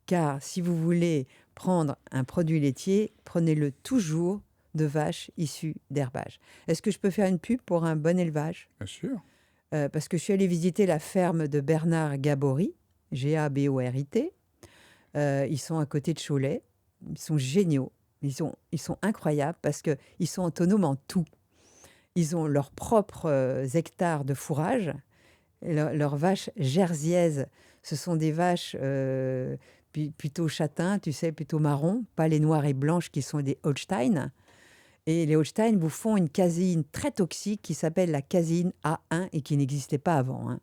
Car si vous voulez prendre un produit laitier, prenez-le toujours de vaches issues d'herbage. Est-ce que je peux faire une pub pour un bon élevage? Bien sûr. Parce que je suis allée visiter la ferme de Bernard Gabory, Gaborit. Ils sont à côté de Cholet. Ils sont géniaux. Ils sont incroyables parce qu'ils sont autonomes en tout. Ils ont leurs propres hectares de fourrage. Leurs vaches jersiaises, ce sont des vaches plutôt châtains, tu sais, plutôt marron, pas les noires et blanches qui sont des Holstein. Et les Holstein vous font une caséine très toxique qui s'appelle la caséine A1 et qui n'existait pas avant. Hein.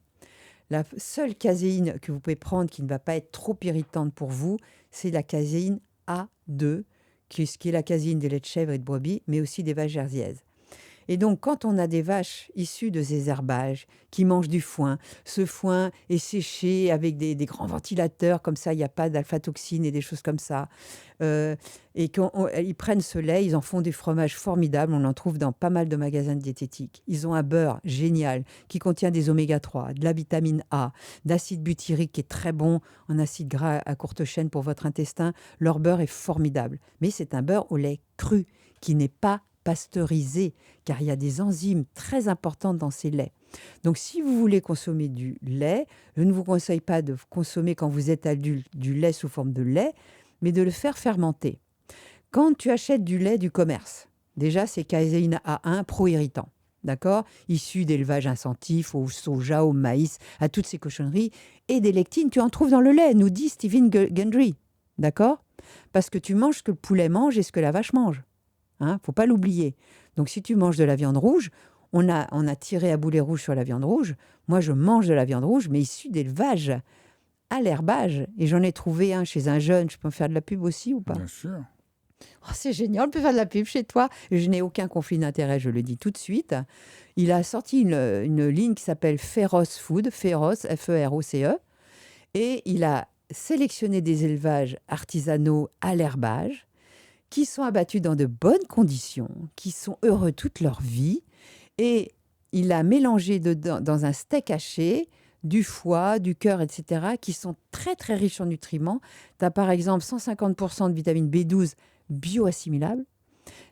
La seule caséine que vous pouvez prendre qui ne va pas être trop irritante pour vous, c'est la caséine A2, qui est la caséine des laits de chèvre et de brebis, mais aussi des vaches jersiaises. Et donc, quand on a des vaches issues de ces herbages qui mangent du foin, ce foin est séché avec des grands ventilateurs, comme ça, il n'y a pas d'alpha-toxine et des choses comme ça. Et qu'ils prennent ce lait, ils en font des fromages formidables. On en trouve dans pas mal de magasins de diététique. Ils ont un beurre génial qui contient des oméga 3, de la vitamine A, d'acide butyrique qui est très bon en acide gras à courte chaîne pour votre intestin. Leur beurre est formidable. Mais c'est un beurre au lait cru qui n'est pas pasteurisé, car il y a des enzymes très importantes dans ces laits. Donc, si vous voulez consommer du lait, je ne vous conseille pas de consommer quand vous êtes adulte du lait sous forme de lait, mais de le faire fermenter. Quand tu achètes du lait du commerce, déjà c'est caséine A1 pro-irritant, d'accord, issu d'élevage intensif au soja, au maïs, à toutes ces cochonneries, et des lectines, tu en trouves dans le lait, nous dit Stephen Gundry, d'accord, parce que tu manges ce que le poulet mange et ce que la vache mange. Hein, faut pas l'oublier. Donc, si tu manges de la viande rouge, on a tiré à boulet rouge sur la viande rouge. Moi, je mange de la viande rouge, mais issue d'élevage à l'herbage. Et j'en ai trouvé un chez un jeune. Je peux me faire de la pub aussi ou pas? Bien sûr. Oh, c'est génial, on peut faire de la pub chez toi. Je n'ai aucun conflit d'intérêt, je le dis tout de suite. Il a sorti une ligne qui s'appelle Féroce Food, Féroce, Feroce, et il a sélectionné des élevages artisanaux à l'herbage qui sont abattus dans de bonnes conditions, qui sont heureux toute leur vie, et il a mélangé dedans, dans un steak haché, du foie, du cœur, etc., qui sont très très riches en nutriments. Tu as par exemple 150% de vitamine B12 bioassimilable.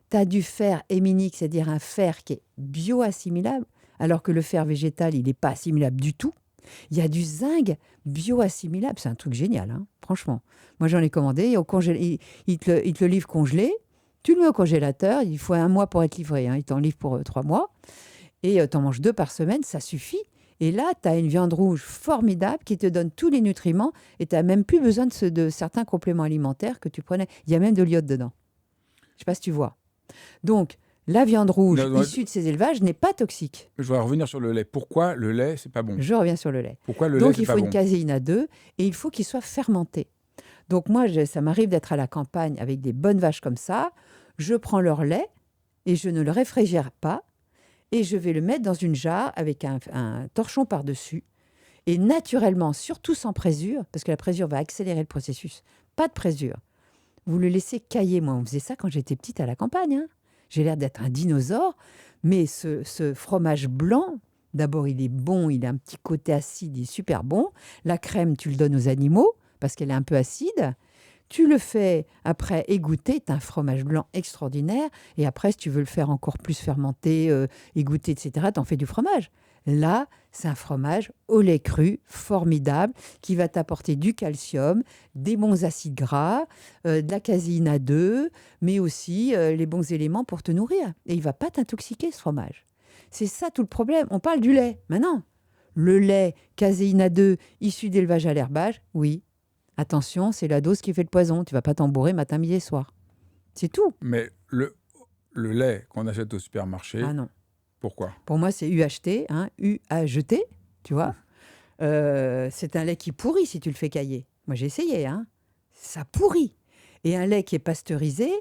Tu as du fer héminique, c'est-à-dire un fer qui est bioassimilable, alors que le fer végétal, il n'est pas assimilable du tout. Il y a du zinc bioassimilable, c'est un truc génial, hein, franchement. Moi, j'en ai commandé, il te le livre congelé, tu le mets au congélateur, il faut 1 mois pour être livré, hein, il t'en livre pour 3 mois, et tu en manges 2 par semaine, ça suffit. Et là, tu as une viande rouge formidable qui te donne tous les nutriments, et tu n'as même plus besoin de certains compléments alimentaires que tu prenais. Il y a même de l'iode dedans. Je ne sais pas si tu vois. Donc, la viande rouge issue de ces élevages n'est pas toxique. Je vais revenir sur le lait. Pourquoi le lait, c'est pas bon? Je reviens sur le lait. Pourquoi le lait, Donc, c'est il pas faut bon? une caséine à 2 et il faut qu'il soit fermenté. Donc, moi, ça m'arrive d'être à la campagne avec des bonnes vaches comme ça. Je prends leur lait et je ne le réfrigère pas et je vais le mettre dans une jarre avec un torchon par-dessus. Et naturellement, surtout sans présure, parce que la présure va accélérer le processus, pas de présure. Vous le laissez cailler. Moi, on faisait ça quand j'étais petite à la campagne, hein. J'ai l'air d'être un dinosaure, mais ce fromage blanc, d'abord, il est bon, il a un petit côté acide, il est super bon. La crème, tu le donnes aux animaux parce qu'elle est un peu acide. Tu le fais après égoutter, tu as un fromage blanc extraordinaire. Et après, si tu veux le faire encore plus fermenter, égoutter, etc., tu en fais du fromage. Là, c'est un fromage au lait cru, formidable, qui va t'apporter du calcium, des bons acides gras, de la caséine A2, mais aussi les bons éléments pour te nourrir. Et il ne va pas t'intoxiquer, ce fromage. C'est ça tout le problème. On parle du lait. Maintenant, le lait, caséine A2, issu d'élevage à l'herbage, oui. Attention, c'est la dose qui fait le poison. Tu ne vas pas t'en bourrer matin, midi et soir. C'est tout. Mais le lait qu'on achète au supermarché, Ah non. pourquoi? Pour moi, c'est UHT, hein, U à jeter, tu vois. C'est un lait qui pourrit si tu le fais cailler. Moi, j'ai essayé, hein. Ça pourrit. Et un lait qui est pasteurisé,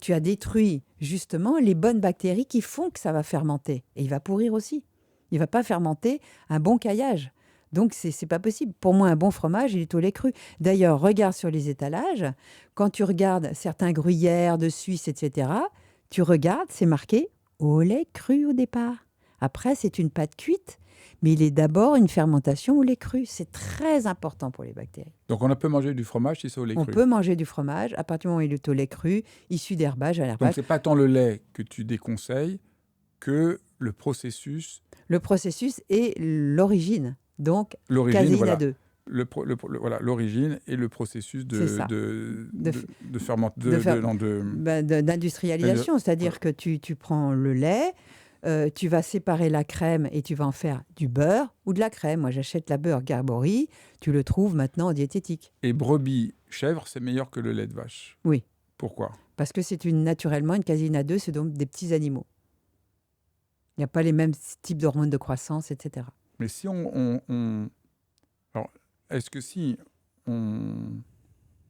tu as détruit justement les bonnes bactéries qui font que ça va fermenter. Et il va pourrir aussi. Il ne va pas fermenter un bon caillage. Donc, c'est pas possible. Pour moi, un bon fromage, il est au lait cru. D'ailleurs, regarde sur les étalages. Quand tu regardes certains gruyères de Suisse, etc., tu regardes, c'est marqué au lait cru au départ. Après, c'est une pâte cuite, mais il est d'abord une fermentation au lait cru. C'est très important pour les bactéries. Donc, on peut manger du fromage si c'est au lait On cru? peut manger du fromage à partir du moment où il est au lait cru, issu d'herbage à Donc, l'herbage. c'est pas tant le lait que tu déconseilles que le processus. Le processus est l'origine. Donc, L'origine, caséine voilà. A2. Voilà, l'origine et le processus C'est ça. d'industrialisation. C'est-à-dire que tu prends le lait, tu vas séparer la crème et tu vas en faire du beurre ou de la crème. Moi, j'achète la beurre Garbory. Tu le trouves maintenant en diététique. Et brebis, chèvre, c'est meilleur que le lait de vache. Oui. Pourquoi? Parce que c'est naturellement une caséine A2, c'est donc des petits animaux. Il n'y a pas les mêmes types d'hormones de croissance, etc. Mais si alors, est-ce que si on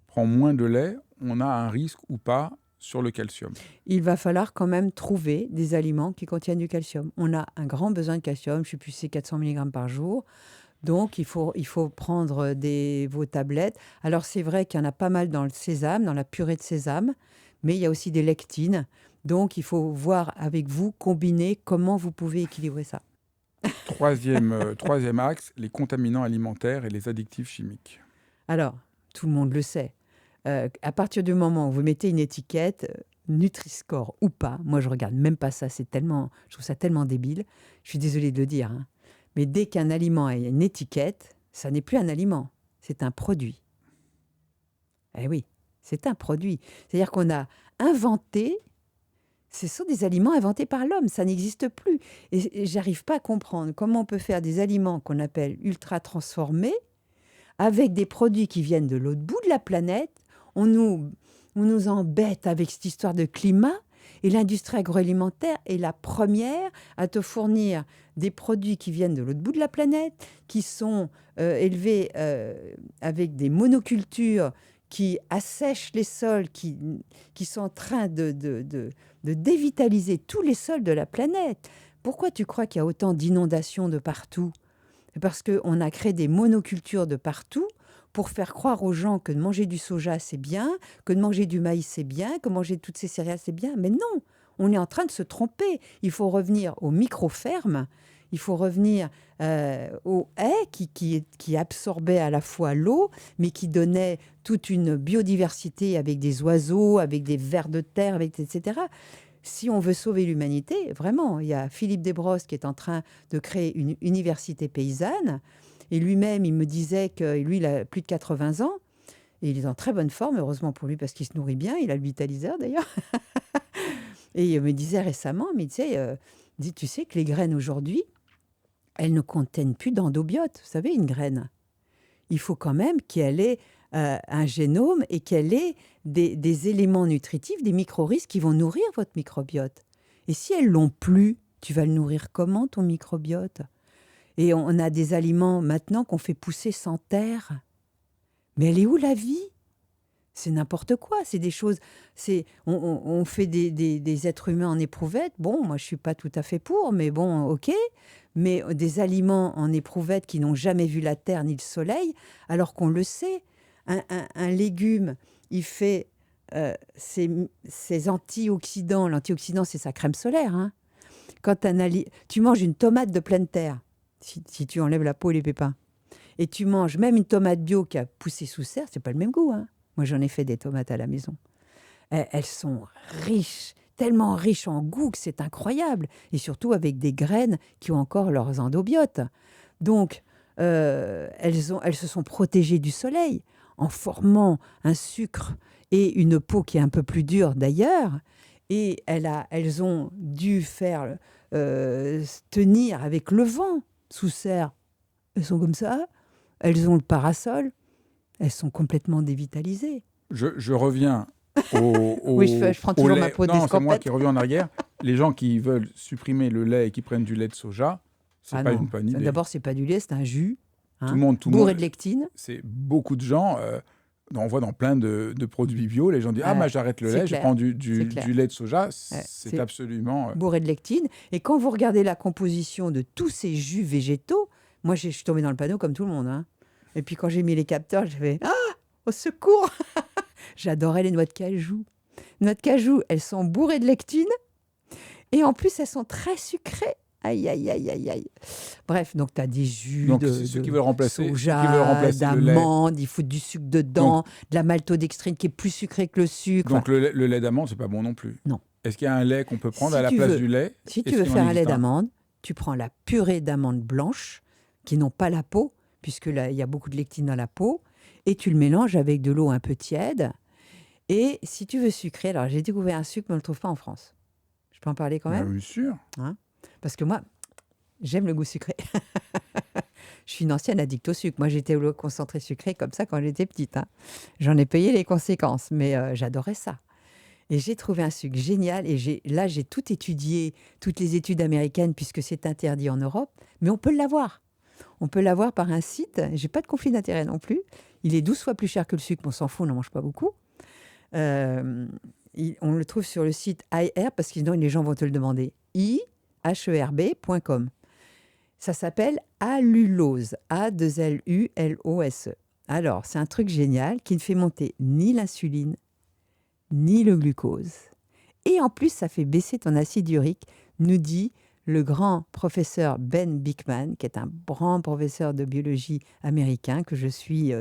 prend moins de lait, on a un risque ou pas sur le calcium? Il va falloir quand même trouver des aliments qui contiennent du calcium. On a un grand besoin de calcium, je ne sais plus si c'est 400 mg par jour. Donc, il faut prendre vos tablettes. Alors, c'est vrai qu'il y en a pas mal dans le sésame, dans la purée de sésame, mais il y a aussi des lectines. Donc, il faut voir avec vous, combiner comment vous pouvez équilibrer ça. Troisième axe, les contaminants alimentaires et les additifs chimiques. Alors, tout le monde le sait. À partir du moment où vous mettez une étiquette, Nutri-Score ou pas, moi je regarde même pas ça, je trouve ça tellement débile. Je suis désolée de le dire, hein. Mais dès qu'un aliment a une étiquette, ça n'est plus un aliment, c'est un produit. Eh oui, c'est un produit. C'est-à-dire qu'on a inventé, ce sont des aliments inventés par l'homme, ça n'existe plus. Et j'arrive pas à comprendre comment on peut faire des aliments qu'on appelle ultra transformés avec des produits qui viennent de l'autre bout de la planète. On nous embête avec cette histoire de climat. Et l'industrie agroalimentaire est la première à te fournir des produits qui viennent de l'autre bout de la planète, qui sont élevés avec des monocultures qui assèchent les sols, qui sont en train de dévitaliser tous les sols de la planète. Pourquoi tu crois qu'il y a autant d'inondations de partout? C'est parce qu'on a créé des monocultures de partout pour faire croire aux gens que de manger du soja, c'est bien, que de manger du maïs, c'est bien, que manger toutes ces céréales, c'est bien. Mais non, on est en train de se tromper. Il faut revenir aux micro-fermes, il faut revenir aux haies qui absorbaient à la fois l'eau, mais qui donnaient toute une biodiversité avec des oiseaux, avec des vers de terre, etc. Si on veut sauver l'humanité, vraiment, il y a Philippe Desbrosses qui est en train de créer une université paysanne. Et lui-même, il me disait que lui, il a plus de 80 ans. Et il est en très bonne forme, heureusement pour lui, parce qu'il se nourrit bien. Il a le vitaliseur, d'ailleurs. Et il me disait récemment, mais tu sais que les graines aujourd'hui, elles ne contiennent plus d'endobiote. Vous savez, une graine, il faut quand même qu'elle ait un génome et qu'elle ait des éléments nutritifs, des micro-risques qui vont nourrir votre microbiote. Et si elles l'ont plus, tu vas le nourrir comment, ton microbiote? Et on a des aliments maintenant qu'on fait pousser sans terre. Mais elle est où la vie? C'est n'importe quoi, c'est des choses... On fait des êtres humains en éprouvette. Bon, moi, je ne suis pas tout à fait pour, mais bon, ok. Mais des aliments en éprouvette qui n'ont jamais vu la terre ni le soleil, alors qu'on le sait. Un légume, il fait ses antioxydants. L'antioxydant, c'est sa crème solaire. Hein. Quand tu manges une tomate de pleine terre, si tu enlèves la peau et les pépins, et tu manges même une tomate bio qui a poussé sous serre, c'est pas le même goût. Hein. Moi, j'en ai fait des tomates à la maison. Elles sont riches, tellement riches en goût que c'est incroyable. Et surtout avec des graines qui ont encore leurs endobiotes. Donc, elles se sont protégées du soleil en formant un sucre et une peau qui est un peu plus dure d'ailleurs. Et elles ont dû faire tenir avec le vent sous serre. Elles sont comme ça. Elles ont le parasol. Elles sont complètement dévitalisées. Je reviens oui, je prends toujours ma peau d'escampette. Non, c'est moi qui reviens en arrière. Les gens qui veulent supprimer le lait et qui prennent du lait de soja, c'est pas une bonne idée. D'abord, c'est pas du lait, c'est un jus. Hein, tout le monde, bourré de lectine. C'est beaucoup de gens. On voit dans plein de produits bio, les gens disent moi j'arrête le lait, je prends du lait de soja. C'est absolument bourré de lectine. Et quand vous regardez la composition de tous ces jus végétaux, moi je suis tombée dans le panneau comme tout le monde. Hein. Et puis quand j'ai mis les capteurs, j'ai fait au secours. J'adorais les noix de cajou. Les noix de cajou, elles sont bourrées de lectine et en plus elles sont très sucrées. Aïe, aïe, aïe, aïe, aïe. Bref, donc tu as des jus de soja, d'amande, il faut du sucre dedans, de la maltodextrine qui est plus sucrée que le sucre. Donc le lait d'amande, c'est pas bon non plus. Non. Est-ce qu'il y a un lait qu'on peut prendre à la place du lait? Si tu veux faire un lait d'amande, tu prends la purée d'amandes blanches qui n'ont pas la peau, puisque là, il y a beaucoup de lectine dans la peau, et tu le mélanges avec de l'eau un peu tiède. Et si tu veux sucrer, alors j'ai découvert un sucre, mais on ne le trouve pas en France. Je peux en parler quand même? Bien sûr. Hein? Parce que moi, j'aime le goût sucré. Je suis une ancienne addict au sucre. Moi, j'étais au concentré sucré comme ça quand j'étais petite. Hein. J'en ai payé les conséquences, mais j'adorais ça. Et j'ai trouvé un sucre génial. Et j'ai tout étudié, toutes les études américaines, puisque c'est interdit en Europe. Mais on peut l'avoir. On peut l'avoir par un site. J'ai pas de conflit d'intérêt non plus. Il est 12 fois plus cher que le sucre, mais on s'en fout, on n'en mange pas beaucoup. On le trouve sur le site IHERB, parce que sinon les gens vont te le demander. IHERB.com. Ça s'appelle allulose. A-2-L-U-L-O-S-E. Alors, c'est un truc génial qui ne fait monter ni l'insuline, ni le glucose. Et en plus, ça fait baisser ton acide urique, nous dit le grand professeur Ben Bikman, qui est un grand professeur de biologie américain, que je suis,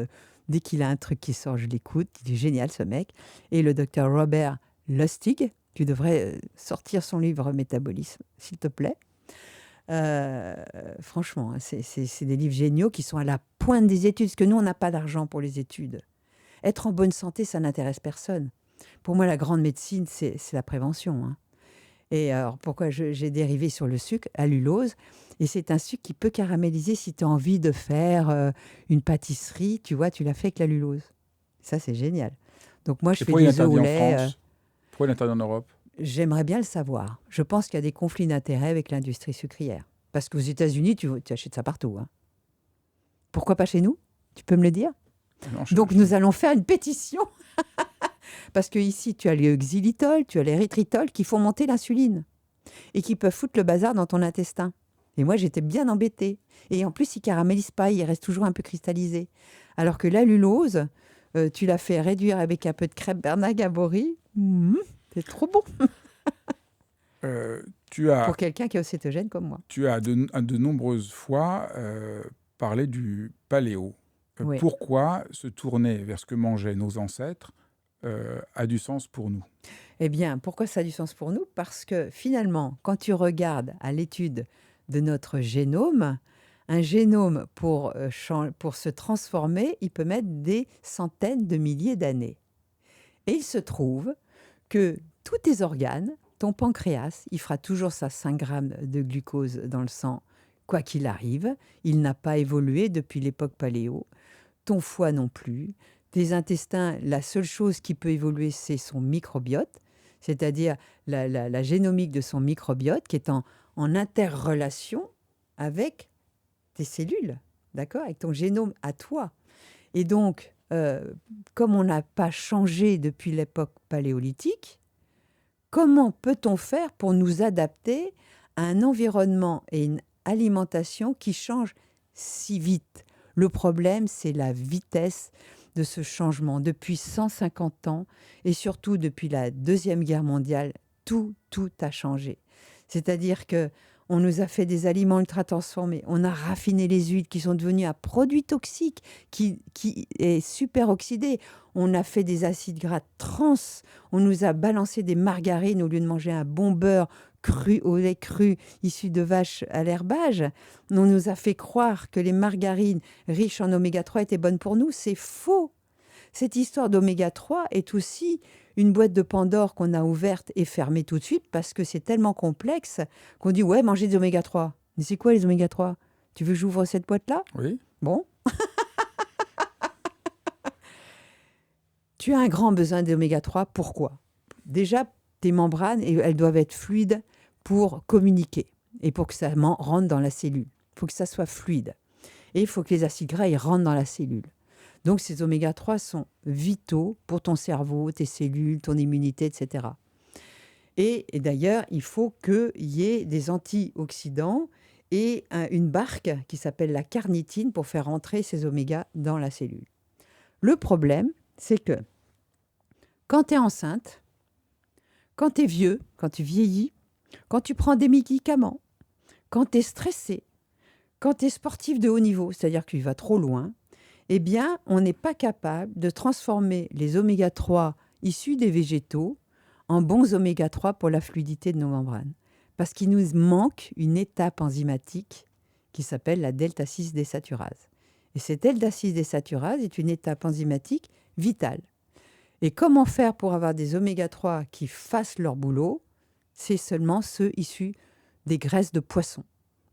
dès qu'il a un truc qui sort, je l'écoute. Il est génial, ce mec. Et le docteur Robert Lustig, tu devrais sortir son livre Métabolisme, s'il te plaît. Franchement, c'est des livres géniaux qui sont à la pointe des études, parce que nous, on n'a pas d'argent pour les études. Être en bonne santé, ça n'intéresse personne. Pour moi, la grande médecine, c'est la prévention. Hein. Et alors, pourquoi j'ai dérivé sur le sucre, allulose, et c'est un sucre qui peut caraméliser si tu as envie de faire une pâtisserie, tu vois, tu l'as fait avec l'allulose. Ça, c'est génial. Donc moi, je fais des œufs au lait. Pourquoi il est interdit en Europe? J'aimerais bien le savoir. Je pense qu'il y a des conflits d'intérêts avec l'industrie sucrière. Parce qu'aux États-Unis, tu achètes ça partout. Hein. Pourquoi pas chez nous? Tu peux me le dire? Non, Donc, nous allons faire une pétition. Parce que ici, tu as les xylitol, tu as les érythritol qui font monter l'insuline et qui peuvent foutre le bazar dans ton intestin. Et moi, j'étais bien embêtée. Et en plus, ils caramélisent pas, ils restent toujours un peu cristallisés. Alors que l'allulose, tu l'as fait réduire avec un peu de crème Bernard Gabory. C'est trop bon tu as, pour quelqu'un qui est océtogène comme moi. tu as de nombreuses fois parlé du paléo. Oui. Pourquoi se tourner vers ce que mangeaient nos ancêtres a du sens pour nous? Eh bien, pourquoi ça a du sens pour nous? Parce que finalement, quand tu regardes à l'étude de notre génome, un génome pour se transformer, il peut mettre des centaines de milliers d'années. Et il se trouve que tous tes organes, ton pancréas, il fera toujours sa 5 grammes de glucose dans le sang, quoi qu'il arrive. Il n'a pas évolué depuis l'époque paléo. Ton foie non plus. Tes intestins, la seule chose qui peut évoluer, c'est son microbiote, c'est-à-dire la génomique de son microbiote qui est en interrelation avec tes cellules, d'accord, avec ton génome à toi. Et donc, comme on n'a pas changé depuis l'époque paléolithique, comment peut-on faire pour nous adapter à un environnement et une alimentation qui changent si vite? Le problème, c'est la vitesse de ce changement. Depuis 150 ans, et surtout depuis la Deuxième Guerre mondiale, tout a changé. C'est-à-dire que on nous a fait des aliments ultra transformés, on a raffiné les huiles qui sont devenues un produit toxique qui est super oxydé. On a fait des acides gras trans, on nous a balancé des margarines au lieu de manger un bon beurre cru, au lait cru, issu de vaches à l'herbage. On nous a fait croire que les margarines riches en oméga 3 étaient bonnes pour nous. C'est faux. Cette histoire d'oméga 3 est aussi une boîte de Pandore qu'on a ouverte et fermée tout de suite parce que c'est tellement complexe qu'on dit « ouais, mangez des oméga 3 ». Mais c'est quoi les oméga 3? Tu veux que j'ouvre cette boîte-là? Oui. Bon. Tu as un grand besoin d'oméga 3. Pourquoi? Déjà, tes membranes, elles doivent être fluides pour communiquer et pour que ça rentre dans la cellule. Il faut que ça soit fluide. Et il faut que les acides gras ils rentrent dans la cellule. Donc, ces oméga 3 sont vitaux pour ton cerveau, tes cellules, ton immunité, etc. Et d'ailleurs, il faut qu'il y ait des antioxydants et une barque qui s'appelle la carnitine pour faire rentrer ces oméga dans la cellule. Le problème, c'est que quand tu es enceinte, quand tu es vieux, quand tu vieillis, quand tu prends des médicaments, quand tu es stressé, quand tu es sportif de haut niveau, c'est-à-dire que tu vas trop loin, eh bien, on n'est pas capable de transformer les oméga 3 issus des végétaux en bons oméga 3 pour la fluidité de nos membranes. Parce qu'il nous manque une étape enzymatique qui s'appelle la delta-6 désaturase. Et cette delta-6 désaturase est une étape enzymatique vitale. Et comment faire pour avoir des oméga 3 qui fassent leur boulot? C'est seulement ceux issus des graisses de poisson.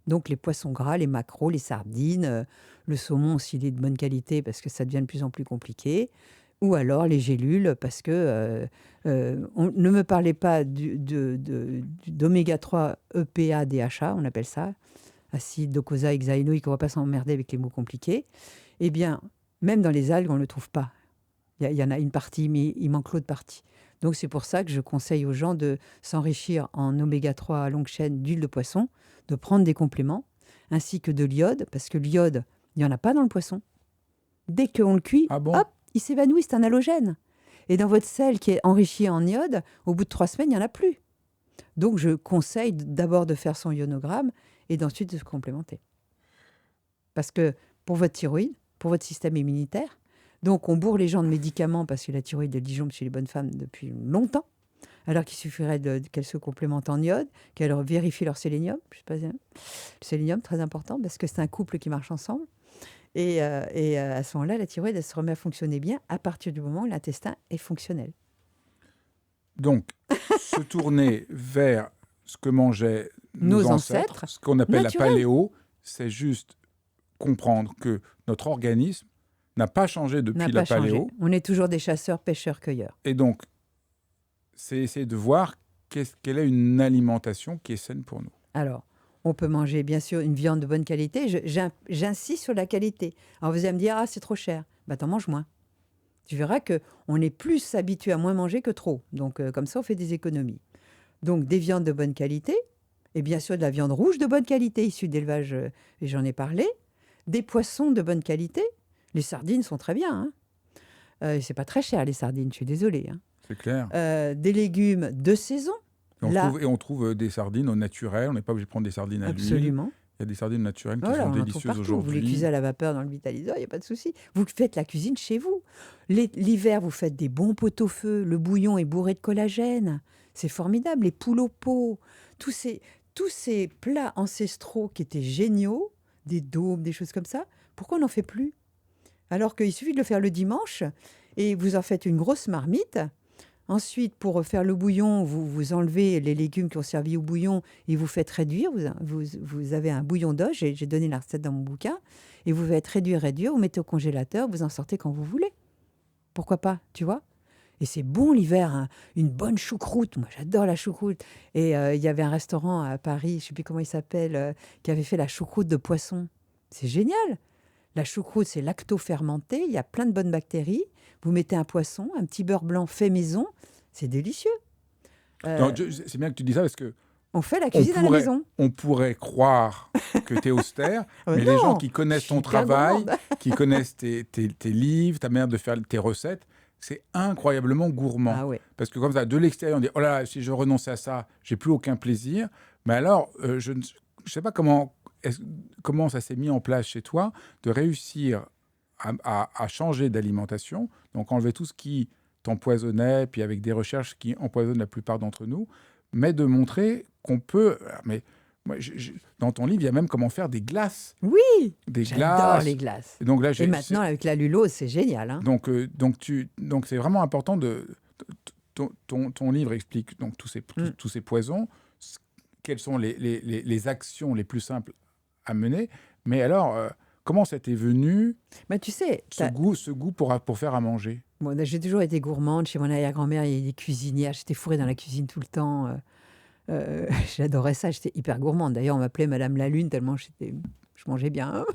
Donc les poissons gras, les maquereaux, les sardines, le saumon s'il est de bonne qualité parce que ça devient de plus en plus compliqué, ou alors les gélules parce que ne me parlez pas d'oméga 3 EPA DHA, on appelle ça, acide docosahexaénoïque, on ne va pas s'emmerder avec les mots compliqués. Eh bien, même dans les algues, on ne le trouve pas. Il y en a une partie, mais il manque l'autre partie. Donc c'est pour ça que je conseille aux gens de s'enrichir en oméga 3 à longue chaîne d'huile de poisson, de prendre des compléments, ainsi que de l'iode, parce que l'iode, il n'y en a pas dans le poisson. Dès qu'on le cuit, Ah bon? hop, il s'évanouit, c'est un halogène. Et dans votre sel qui est enrichi en iode, au bout de 3 semaines, il n'y en a plus. Donc je conseille d'abord de faire son ionogramme et d'ensuite de se complémenter. Parce que pour votre thyroïde, pour votre système immunitaire, donc on bourre les gens de médicaments parce que la thyroïde de Dijon chez les bonnes femmes depuis longtemps, alors qu'il suffirait qu'elles se complémentent en iode, qu'elles vérifient leur sélénium. Je sais pas, le sélénium, très important, parce que c'est un couple qui marche ensemble. Et à ce moment-là, la thyroïde, elle se remet à fonctionner bien à partir du moment où l'intestin est fonctionnel. Donc, se tourner vers ce que mangeaient nos ancêtres, ce qu'on appelle naturel. la paléo, c'est juste comprendre que notre organisme n'a pas changé depuis la paléo. On est toujours des chasseurs, pêcheurs, cueilleurs. Et donc, c'est essayer de voir quelle est une alimentation qui est saine pour nous. Alors, on peut manger, bien sûr, une viande de bonne qualité. J'insiste sur la qualité. Alors, vous allez me dire, ah, c'est trop cher. bah, tu en manges moins. Tu verras qu'on est plus habitué à moins manger que trop. Donc, comme ça, on fait des économies. Donc, des viandes de bonne qualité, et bien sûr de la viande rouge de bonne qualité, issue d'élevage, et j'en ai parlé. Des poissons de bonne qualité. Les sardines sont très bien. Hein. C'est pas très cher, les sardines, je suis désolée. Hein. C'est clair. Des légumes de saison. On trouve des sardines au naturel. On n'est pas obligé de prendre des sardines à l'huile. Absolument. Il y a des sardines naturelles qui Voilà, sont on en trouve délicieuses partout. aujourd'hui. Vous les cuisez à la vapeur dans le vitaliseur, il n'y a pas de souci. Vous faites la cuisine chez vous. L'hiver, vous faites des bons pot-au-feu. Le bouillon est bourré de collagène. C'est formidable. Les poules au pot. Tous ces plats ancestraux qui étaient géniaux, des daubes, des choses comme ça, pourquoi on n'en fait plus? Alors qu'il suffit de le faire le dimanche et vous en faites une grosse marmite. Ensuite, pour faire le bouillon, vous enlevez les légumes qui ont servi au bouillon et vous faites réduire. Vous avez un bouillon d'os, j'ai donné la recette dans mon bouquin, et vous faites réduire, vous mettez au congélateur, vous en sortez quand vous voulez. Pourquoi pas, tu vois? Et c'est bon l'hiver, hein. Une bonne choucroute. Moi, j'adore la choucroute. Et il y avait un restaurant à Paris, je ne sais plus comment il s'appelle, qui avait fait la choucroute de poisson. C'est génial. La choucroute, c'est lacto-fermenté. Il y a plein de bonnes bactéries. Vous mettez un poisson, un petit beurre blanc fait maison. C'est délicieux. C'est bien que tu dis ça parce que On fait la cuisine à la maison. on pourrait croire que tu es austère, mais Non, les gens qui connaissent je suis ton hyper travail, gourmande. qui connaissent tes livres, ta manière de faire tais recettes, c'est incroyablement gourmand. Ah ouais. Parce que comme ça, de l'extérieur, on dit « Oh là là, si je renonçais à ça, j'ai plus aucun plaisir. » Mais alors, je ne sais pas comment ça s'est mis en place chez toi de réussir à changer d'alimentation, donc enlever tout ce qui t'empoisonnait, puis avec des recherches qui empoisonnent la plupart d'entre nous, mais de montrer qu'on peut... Mais moi, dans ton livre, il y a même comment faire des glaces. Oui, Des j'adore glaces. les glaces. Et donc là, Et maintenant, avec la lulose, c'est génial. Hein. donc c'est vraiment important ton livre explique donc tous ces poisons, quelles sont les actions les plus simples à mener. Mais alors, comment ça t'est venu, Mais tu sais, ce goût pour faire à manger? bon, j'ai toujours été gourmande. Chez mon arrière-grand-mère, il y a des cuisinières. J'étais fourrée dans la cuisine tout le temps. J'adorais ça. J'étais hyper gourmande. D'ailleurs, on m'appelait Madame la Lune tellement je mangeais bien. Hein.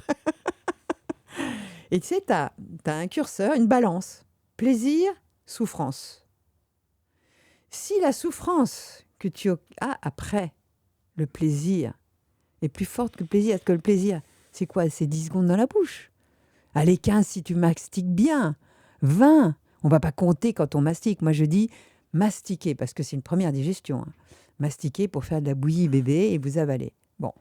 Et tu sais, tu as un curseur, une balance. Plaisir, souffrance. Si la souffrance que tu as après le plaisir est plus forte que le plaisir, est-ce que le plaisir, c'est quoi? C'est 10 secondes dans la bouche. Allez, 15 si tu mastiques bien. 20, on ne va pas compter quand on mastique. Moi, je dis mastiquer, parce que c'est une première digestion. Hein. Mastiquer pour faire de la bouillie bébé et vous avalez. Bon.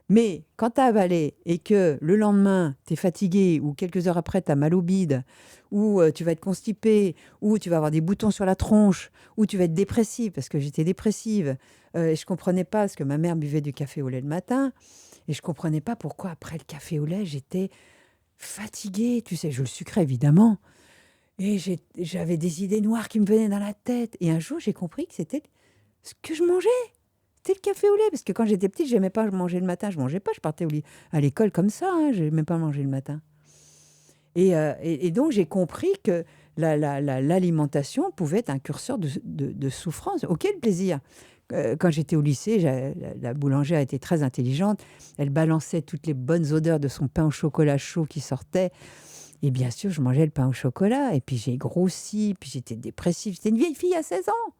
Mais quand tu as avalé et que le lendemain, tu es fatigué, ou quelques heures après, tu as mal au bide, ou tu vas être constipé, ou tu vas avoir des boutons sur la tronche, ou tu vas être dépressive, parce que j'étais dépressive, et je ne comprenais pas, parce que ma mère buvait du café au lait le matin, et je ne comprenais pas pourquoi, après le café au lait, j'étais fatiguée. Tu sais, je le sucrais, évidemment. Et j'avais des idées noires qui me venaient dans la tête. Et un jour, j'ai compris que c'était ce que je mangeais. C'était le café au lait. Parce que quand j'étais petite, je n'aimais pas manger le matin. Je ne mangeais pas. Je partais à l'école comme ça. Hein. Je n'aimais pas manger le matin. Et donc, j'ai compris que l'alimentation pouvait être un curseur de souffrance. OK, le plaisir. Quand j'étais au lycée, la boulangère était très intelligente. Elle balançait toutes les bonnes odeurs de son pain au chocolat chaud qui sortait. Et bien sûr, je mangeais le pain au chocolat. Et puis, j'ai grossi. Puis, j'étais dépressive. J'étais une vieille fille à 16 ans.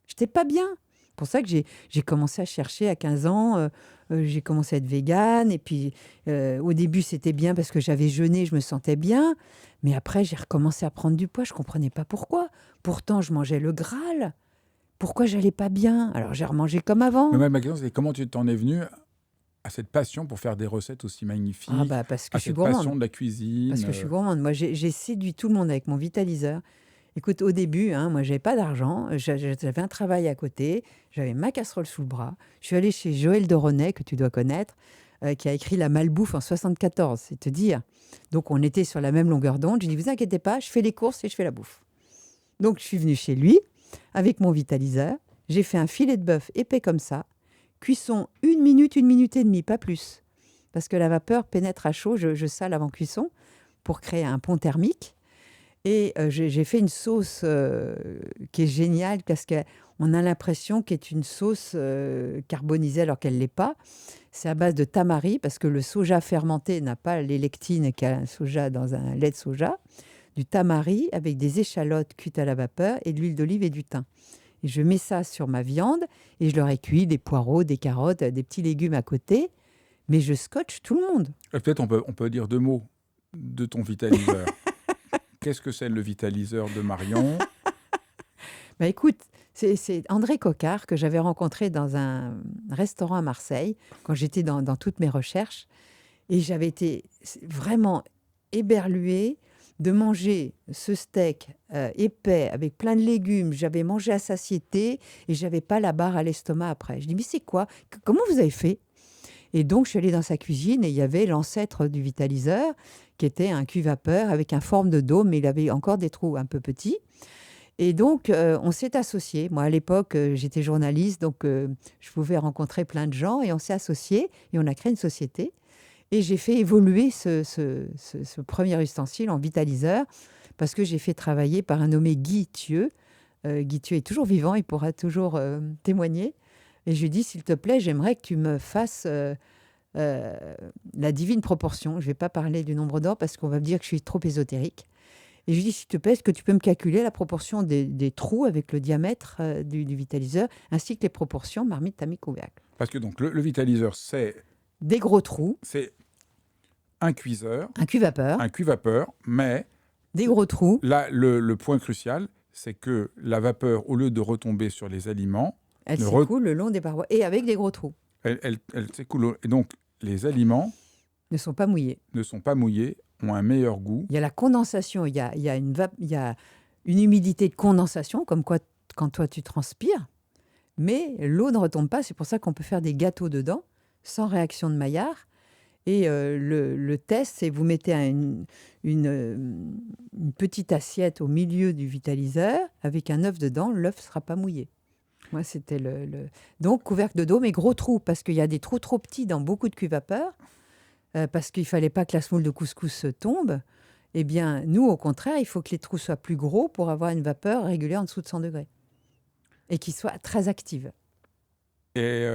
Je n'étais pas bien. C'est pour ça que j'ai commencé à chercher à 15 ans. J'ai commencé à être végane. Et puis, au début, c'était bien parce que j'avais jeûné, je me sentais bien. Mais après, j'ai recommencé à prendre du poids. Je ne comprenais pas pourquoi. Pourtant, je mangeais le Graal. Pourquoi j'allais pas bien? Alors, j'ai remangé comme avant. Mais ma question, c'est comment tu t'en es venu à cette passion pour faire des recettes aussi magnifiques, Ah bah parce que à je suis cette gourmande. passion de la cuisine. Parce que je suis gourmande. Moi, j'ai séduit tout le monde avec mon vitaliseur. Écoute, au début, hein, moi, j'avais pas d'argent. J'avais un travail à côté. J'avais ma casserole sous le bras. Je suis allée chez Joël Doronet, que tu dois connaître, qui a écrit La Malbouffe en 74, c'est te dire. Donc, on était sur la même longueur d'onde. Je lui ai dit, vous inquiétez pas, je fais les courses et je fais la bouffe. Donc, je suis venue chez lui avec mon vitaliseur. J'ai fait un filet de bœuf épais comme ça. Cuisson 1 minute et demie, pas plus. Parce que la vapeur pénètre à chaud. Je sale avant cuisson pour créer un pont thermique. Et j'ai fait une sauce qui est géniale parce qu'on on a l'impression qu'elle est une sauce carbonisée alors qu'elle ne l'est pas. C'est à base de tamari, parce que le soja fermenté n'a pas les lectines qu'a un soja dans un lait de soja. Du tamari avec des échalotes cuites à la vapeur et de l'huile d'olive et du thym. Et je mets ça sur ma viande et je leur ai cuit des poireaux, des carottes, des petits légumes à côté. Mais je scotche tout le monde. Peut-être on peut dire 2 mots de ton vitaliseur. Qu'est-ce que c'est le vitaliseur de Marion? Bah écoute, c'est André Coquard que j'avais rencontré dans un restaurant à Marseille quand j'étais dans toutes mes recherches. Et j'avais été vraiment éberluée de manger ce steak épais avec plein de légumes. J'avais mangé à satiété et j'avais pas la barre à l'estomac après. Je dis, mais c'est quoi? Comment vous avez fait? Et donc, je suis allée dans sa cuisine et il y avait l'ancêtre du vitaliseur qui était un cuit-vapeur avec une forme de dôme, mais il avait encore des trous un peu petits. Et donc, on s'est associés. Moi, à l'époque, j'étais journaliste, donc je pouvais rencontrer plein de gens et on s'est associés et on a créé une société. Et j'ai fait évoluer ce premier ustensile en vitaliseur parce que j'ai fait travailler par un nommé Guy Thieux. Guy Thieux est toujours vivant, il pourra toujours témoigner. Et je lui ai dit, s'il te plaît, j'aimerais que tu me fasses la divine proportion. Je ne vais pas parler du nombre d'or parce qu'on va me dire que je suis trop ésotérique. Et je lui ai dit, s'il te plaît, est-ce que tu peux me calculer la proportion des trous avec le diamètre du vitaliseur, ainsi que les proportions marmite, tamis, couvercle. Parce que donc le vitaliseur, c'est Des gros trous, un cuiseur, un cuit-vapeur, un cuit-vapeur, mais des gros trous. là, le point crucial, c'est que la vapeur, au lieu de retomber sur les aliments, Elle s'écoule le long des parois et avec des gros trous. elle s'écoule. Et donc, les aliments Ne sont pas mouillés. ne sont pas mouillés, ont un meilleur goût. Il y a la condensation, il y a une humidité de condensation, comme quoi quand toi tu transpires, mais l'eau ne retombe pas. C'est pour ça qu'on peut faire des gâteaux dedans, sans réaction de Maillard. Et le test, c'est vous mettez une petite assiette au milieu du vitaliseur avec un œuf dedans. L'œuf ne sera pas mouillé. Moi, c'était Donc, couvercle de dôme et gros trous, parce qu'il y a des trous trop petits dans beaucoup de cuits-vapeurs, parce qu'il ne fallait pas que la semoule de couscous tombe. Eh bien, nous, au contraire, il faut que les trous soient plus gros pour avoir une vapeur régulière en dessous de 100 degrés. Et qui soit très active. Et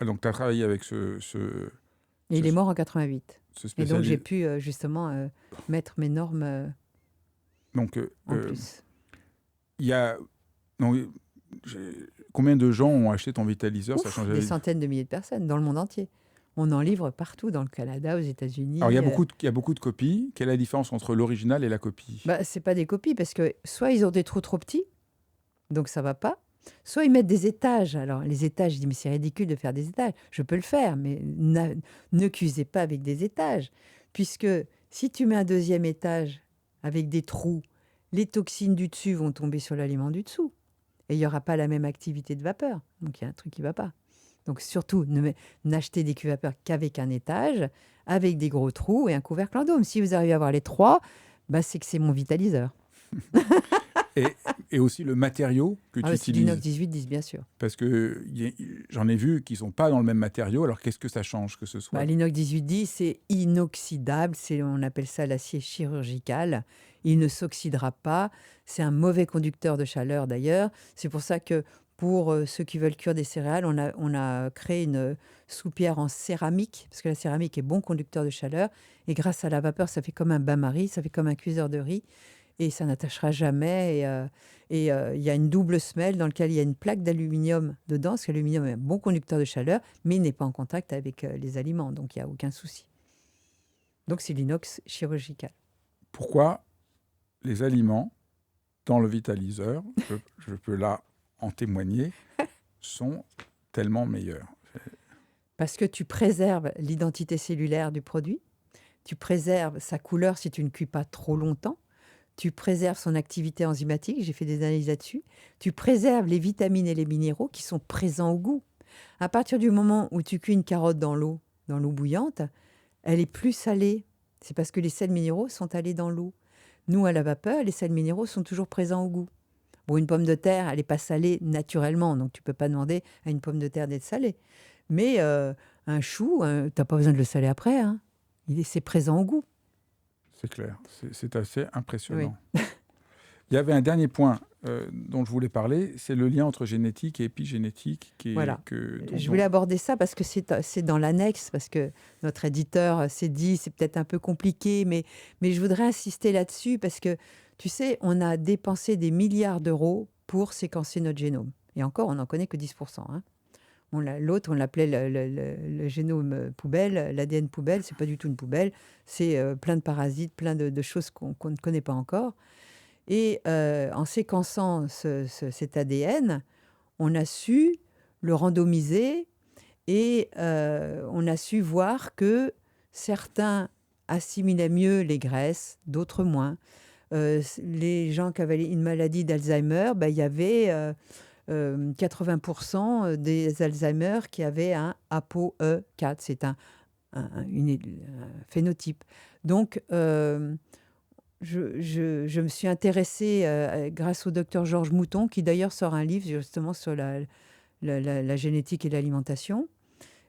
donc, tu as travaillé avec Et il est mort en 88. Et donc, j'ai pu justement mettre mes normes en plus. Il y a... Donc, combien de gens ont acheté ton vitaliseur? Ça change des centaines de milliers de personnes dans le monde entier. On en livre partout, dans le Canada, aux États-Unis. Alors, il y a beaucoup de copies. Quelle est la différence entre l'original et la copie? Ce n'est pas des copies, parce que soit ils ont des trous trop petits, donc ça ne va pas. Soit ils mettent des étages. Alors, les étages, je dis, mais c'est ridicule de faire des étages. Je peux le faire, mais ne cuisez pas avec des étages. Puisque si tu mets un deuxième étage avec des trous, les toxines du dessus vont tomber sur l'aliment du dessous. Et il n'y aura pas la même activité de vapeur. Donc, il y a un truc qui ne va pas. Donc, surtout, n'achetez des cuits-vapeurs qu'avec un étage, avec des gros trous et un couvercle en dôme. Si vous arrivez à avoir les trois, c'est que c'est mon vitaliseur. Et aussi le matériau que tu utilises. C'est l'inox 1810, bien sûr. Parce que j'en ai vu qui ne sont pas dans le même matériau. Alors, qu'est-ce que ça change que ce soit? L'inox 1810, c'est inoxydable. On appelle ça l'acier chirurgical. Il ne s'oxydera pas. C'est un mauvais conducteur de chaleur, d'ailleurs. C'est pour ça que pour ceux qui veulent cuire des céréales, on a créé une soupière en céramique, parce que la céramique est bon conducteur de chaleur. Et grâce à la vapeur, ça fait comme un bain-marie, ça fait comme un cuiseur de riz. Et ça n'attachera jamais. Et il y a une double semelle dans laquelle il y a une plaque d'aluminium dedans, parce que l'aluminium est un bon conducteur de chaleur, mais il n'est pas en contact avec les aliments, donc il n'y a aucun souci. Donc c'est l'inox chirurgical. Pourquoi les aliments dans le vitaliseur, je peux là en témoigner, sont tellement meilleurs? Parce que tu préserves l'identité cellulaire du produit, tu préserves sa couleur si tu ne cuis pas trop longtemps, tu préserves son activité enzymatique, j'ai fait des analyses là-dessus, tu préserves les vitamines et les minéraux qui sont présents au goût. À partir du moment où tu cuis une carotte dans l'eau bouillante, elle est plus salée. C'est parce que les sels minéraux sont allés dans l'eau. Nous, à la vapeur, les sels minéraux sont toujours présents au goût. Bon, une pomme de terre, elle n'est pas salée naturellement, donc tu ne peux pas demander à une pomme de terre d'être salée. Mais un chou, tu n'as pas besoin de le saler après. Hein. C'est présent au goût. C'est clair, c'est assez impressionnant. Oui. Il y avait un dernier point dont je voulais parler, c'est le lien entre génétique et épigénétique Voilà. dont, Je voulais aborder ça parce que c'est dans l'annexe, parce que notre éditeur s'est dit c'est peut-être un peu compliqué, mais je voudrais insister là-dessus parce que, tu sais, on a dépensé des milliards d'euros pour séquencer notre génome. Et encore, on n'en connaît que 10%. Hein. L'autre, on l'appelait le génome poubelle, l'ADN poubelle. C'est pas du tout une poubelle. C'est plein de parasites, plein de choses qu'on ne connaît pas encore. Et en séquençant cet ADN, on a su le randomiser et on a su voir que certains assimilaient mieux les graisses, d'autres moins. Les gens qui avaient une maladie d'Alzheimer, il y avait 80% des Alzheimer qui avaient un ApoE4. C'est un phénotype. Donc, je me suis intéressée grâce au docteur Georges Mouton, qui d'ailleurs sort un livre justement sur la génétique et l'alimentation.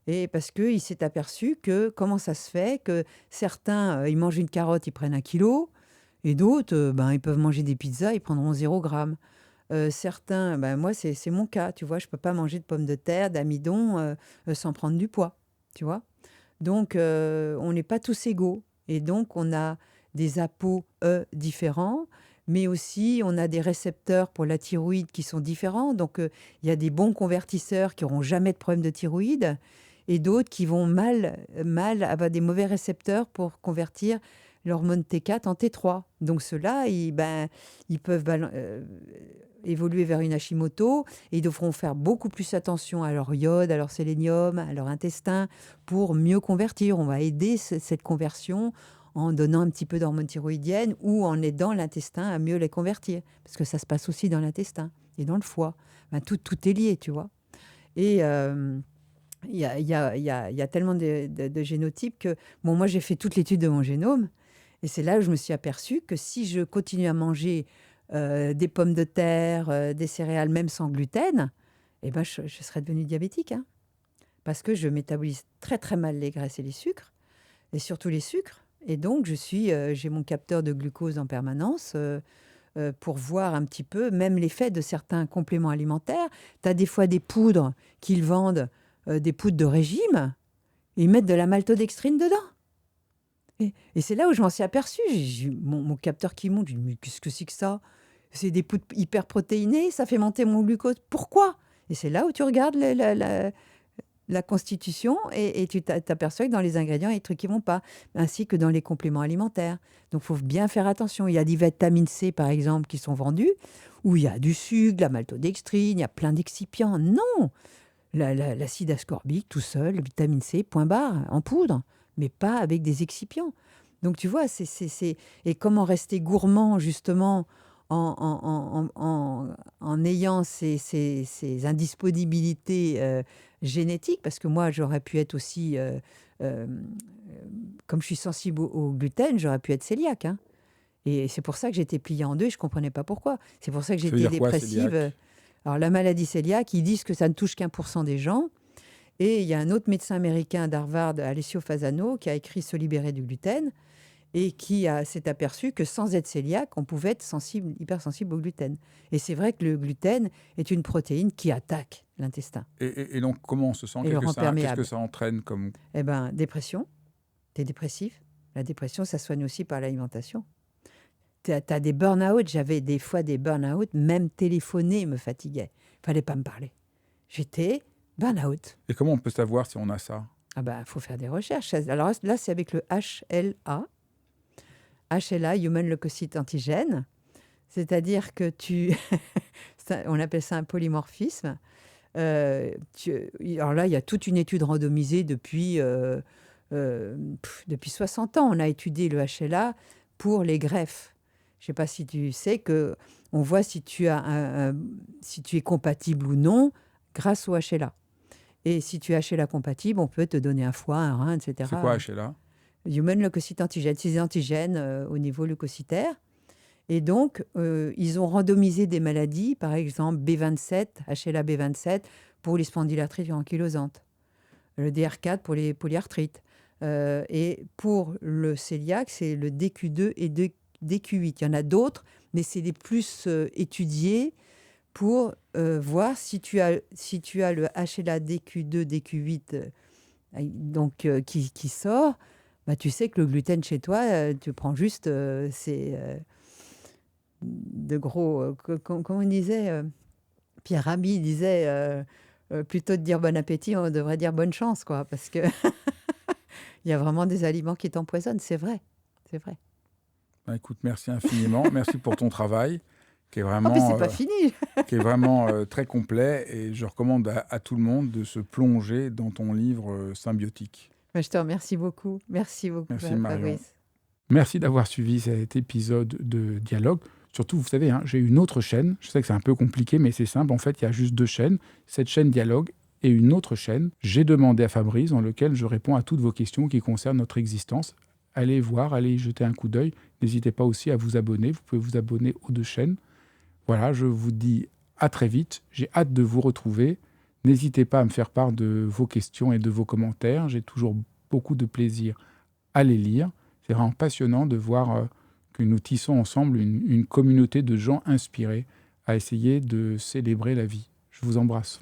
Et parce qu'il s'est aperçu que comment ça se fait que certains, ils mangent une carotte, ils prennent 1 kilo, et d'autres, ils peuvent manger des pizzas, ils prendront 0 g. Certains, moi, c'est mon cas, tu vois, je ne peux pas manger de pommes de terre, d'amidon sans prendre du poids, tu vois. Donc, on n'est pas tous égaux. Et donc, on a des ApoE différents, mais aussi on a des récepteurs pour la thyroïde qui sont différents. Donc, il y a des bons convertisseurs qui n'auront jamais de problème de thyroïde et d'autres qui vont mal avoir des mauvais récepteurs pour convertir l'hormone T4 en T3. Donc, ceux-là, ils peuvent évoluer vers une Hashimoto et ils devront faire beaucoup plus attention à leur iode, à leur sélénium, à leur intestin pour mieux convertir. On va aider cette conversion en donnant un petit peu d'hormones thyroïdiennes ou en aidant l'intestin à mieux les convertir. Parce que ça se passe aussi dans l'intestin et dans le foie. Tout est lié, tu vois. Et il y a tellement de génotypes que... Bon, moi, j'ai fait toute l'étude de mon génome. Et c'est là où je me suis aperçue que si je continue à manger des pommes de terre, des céréales, même sans gluten, je serais devenue diabétique. Hein. Parce que je métabolise très, très mal les graisses et les sucres, et surtout les sucres. Et donc, j'ai mon capteur de glucose en permanence pour voir un petit peu, même l'effet de certains compléments alimentaires. Tu as des fois des poudres qu'ils vendent, des poudres de régime, et ils mettent de la maltodextrine dedans. Et c'est là où je m'en suis aperçue. J'ai mon capteur qui monte. Je me dis, mais qu'est-ce que c'est que ça? C'est des poudres hyper protéinées, ça fait monter mon glucose. Pourquoi? Et c'est là où tu regardes la constitution et tu t'aperçois que dans les ingrédients, il y a des trucs qui ne vont pas, ainsi que dans les compléments alimentaires. Donc, il faut bien faire attention. Il y a des vitamines C, par exemple, qui sont vendus, où il y a du sucre, de la maltodextrine, il y a plein d'excipients. Non! L'acide ascorbique, tout seul, la vitamine C, point barre, en poudre, mais pas avec des excipients. Donc, tu vois, et comment rester gourmand, justement, en ayant ces indisponibilités génétiques, parce que moi, j'aurais pu être aussi, comme je suis sensible au gluten, j'aurais pu être cœliaque. Hein. Et c'est pour ça que j'étais pliée en deux et je ne comprenais pas pourquoi. C'est pour ça que Ça veut j'étais dire quoi, dépressive. cœliaque? Alors, la maladie cœliaque, ils disent que ça ne touche qu'1% des gens. Et il y a un autre médecin américain d'Harvard, Alessio Fasano, qui a écrit Se libérer du gluten et qui s'est aperçu que sans être cœliaque, on pouvait être hypersensible au gluten. Et c'est vrai que le gluten est une protéine qui attaque l'intestin. Et donc, comment on se sent? Et le rend Qu'est-ce que perméable. ça entraîne comme... Eh bien, dépression. Tu es dépressif. La dépression, ça se soigne aussi par l'alimentation. Tu as des burn-out. J'avais des fois des burn-out. Même téléphoner me fatiguait. Il fallait pas me parler. J'étais burn-out. Et comment on peut savoir si on a ça? Ah ben, faut faire des recherches. Alors là, c'est avec le HLA. HLA, Human Leukocyte Antigen. C'est-à-dire que on appelle ça un polymorphisme. Alors là, il y a toute une étude randomisée depuis 60 ans. On a étudié le HLA pour les greffes. Je ne sais pas si tu sais qu'on voit si tu es compatible ou non grâce au HLA. Et si tu es HLA compatible, on peut te donner un foie, un rein, etc. C'est quoi HLA? Human Leukocyte Antigen. C'est des antigènes au niveau leucocytaire. Et donc, ils ont randomisé des maladies, par exemple B27, HLA B27, pour les spondylarthrites ankylosantes, le DR4 pour les polyarthrites. Et pour le cœliaque, c'est le DQ2 et DQ8. Il y en a d'autres, mais c'est les plus étudiés pour voir si tu as le HLA DQ2, DQ8 donc, qui sort. Bah, tu sais que le gluten chez toi, tu prends juste de gros... comment on disait Pierre Rabhi disait plutôt de dire bon appétit, on devrait dire bonne chance, quoi, parce que il y a vraiment des aliments qui t'empoisonnent, c'est vrai, c'est vrai. Bah, écoute, merci infiniment. Merci pour ton travail qui est Oh, puis c'est vraiment, pas fini. très complet et je recommande à tout le monde de se plonger dans ton livre Symbiotique. Je te remercie beaucoup. Merci beaucoup, Merci Marion. Fabrice. Merci d'avoir suivi cet épisode de Dialogue. Surtout, vous savez, hein, j'ai une autre chaîne. Je sais que c'est un peu compliqué, mais c'est simple. En fait, il y a juste 2 chaînes. Cette chaîne Dialogue et une autre chaîne, J'ai demandé à Fabrice, dans lequel je réponds à toutes vos questions qui concernent notre existence. Allez voir, allez y jeter un coup d'œil. N'hésitez pas aussi à vous abonner. Vous pouvez vous abonner aux 2 chaînes. Voilà, je vous dis à très vite. J'ai hâte de vous retrouver. N'hésitez pas à me faire part de vos questions et de vos commentaires. J'ai toujours beaucoup de plaisir à les lire. C'est vraiment passionnant de voir que nous tissons ensemble une communauté de gens inspirés à essayer de célébrer la vie. Je vous embrasse.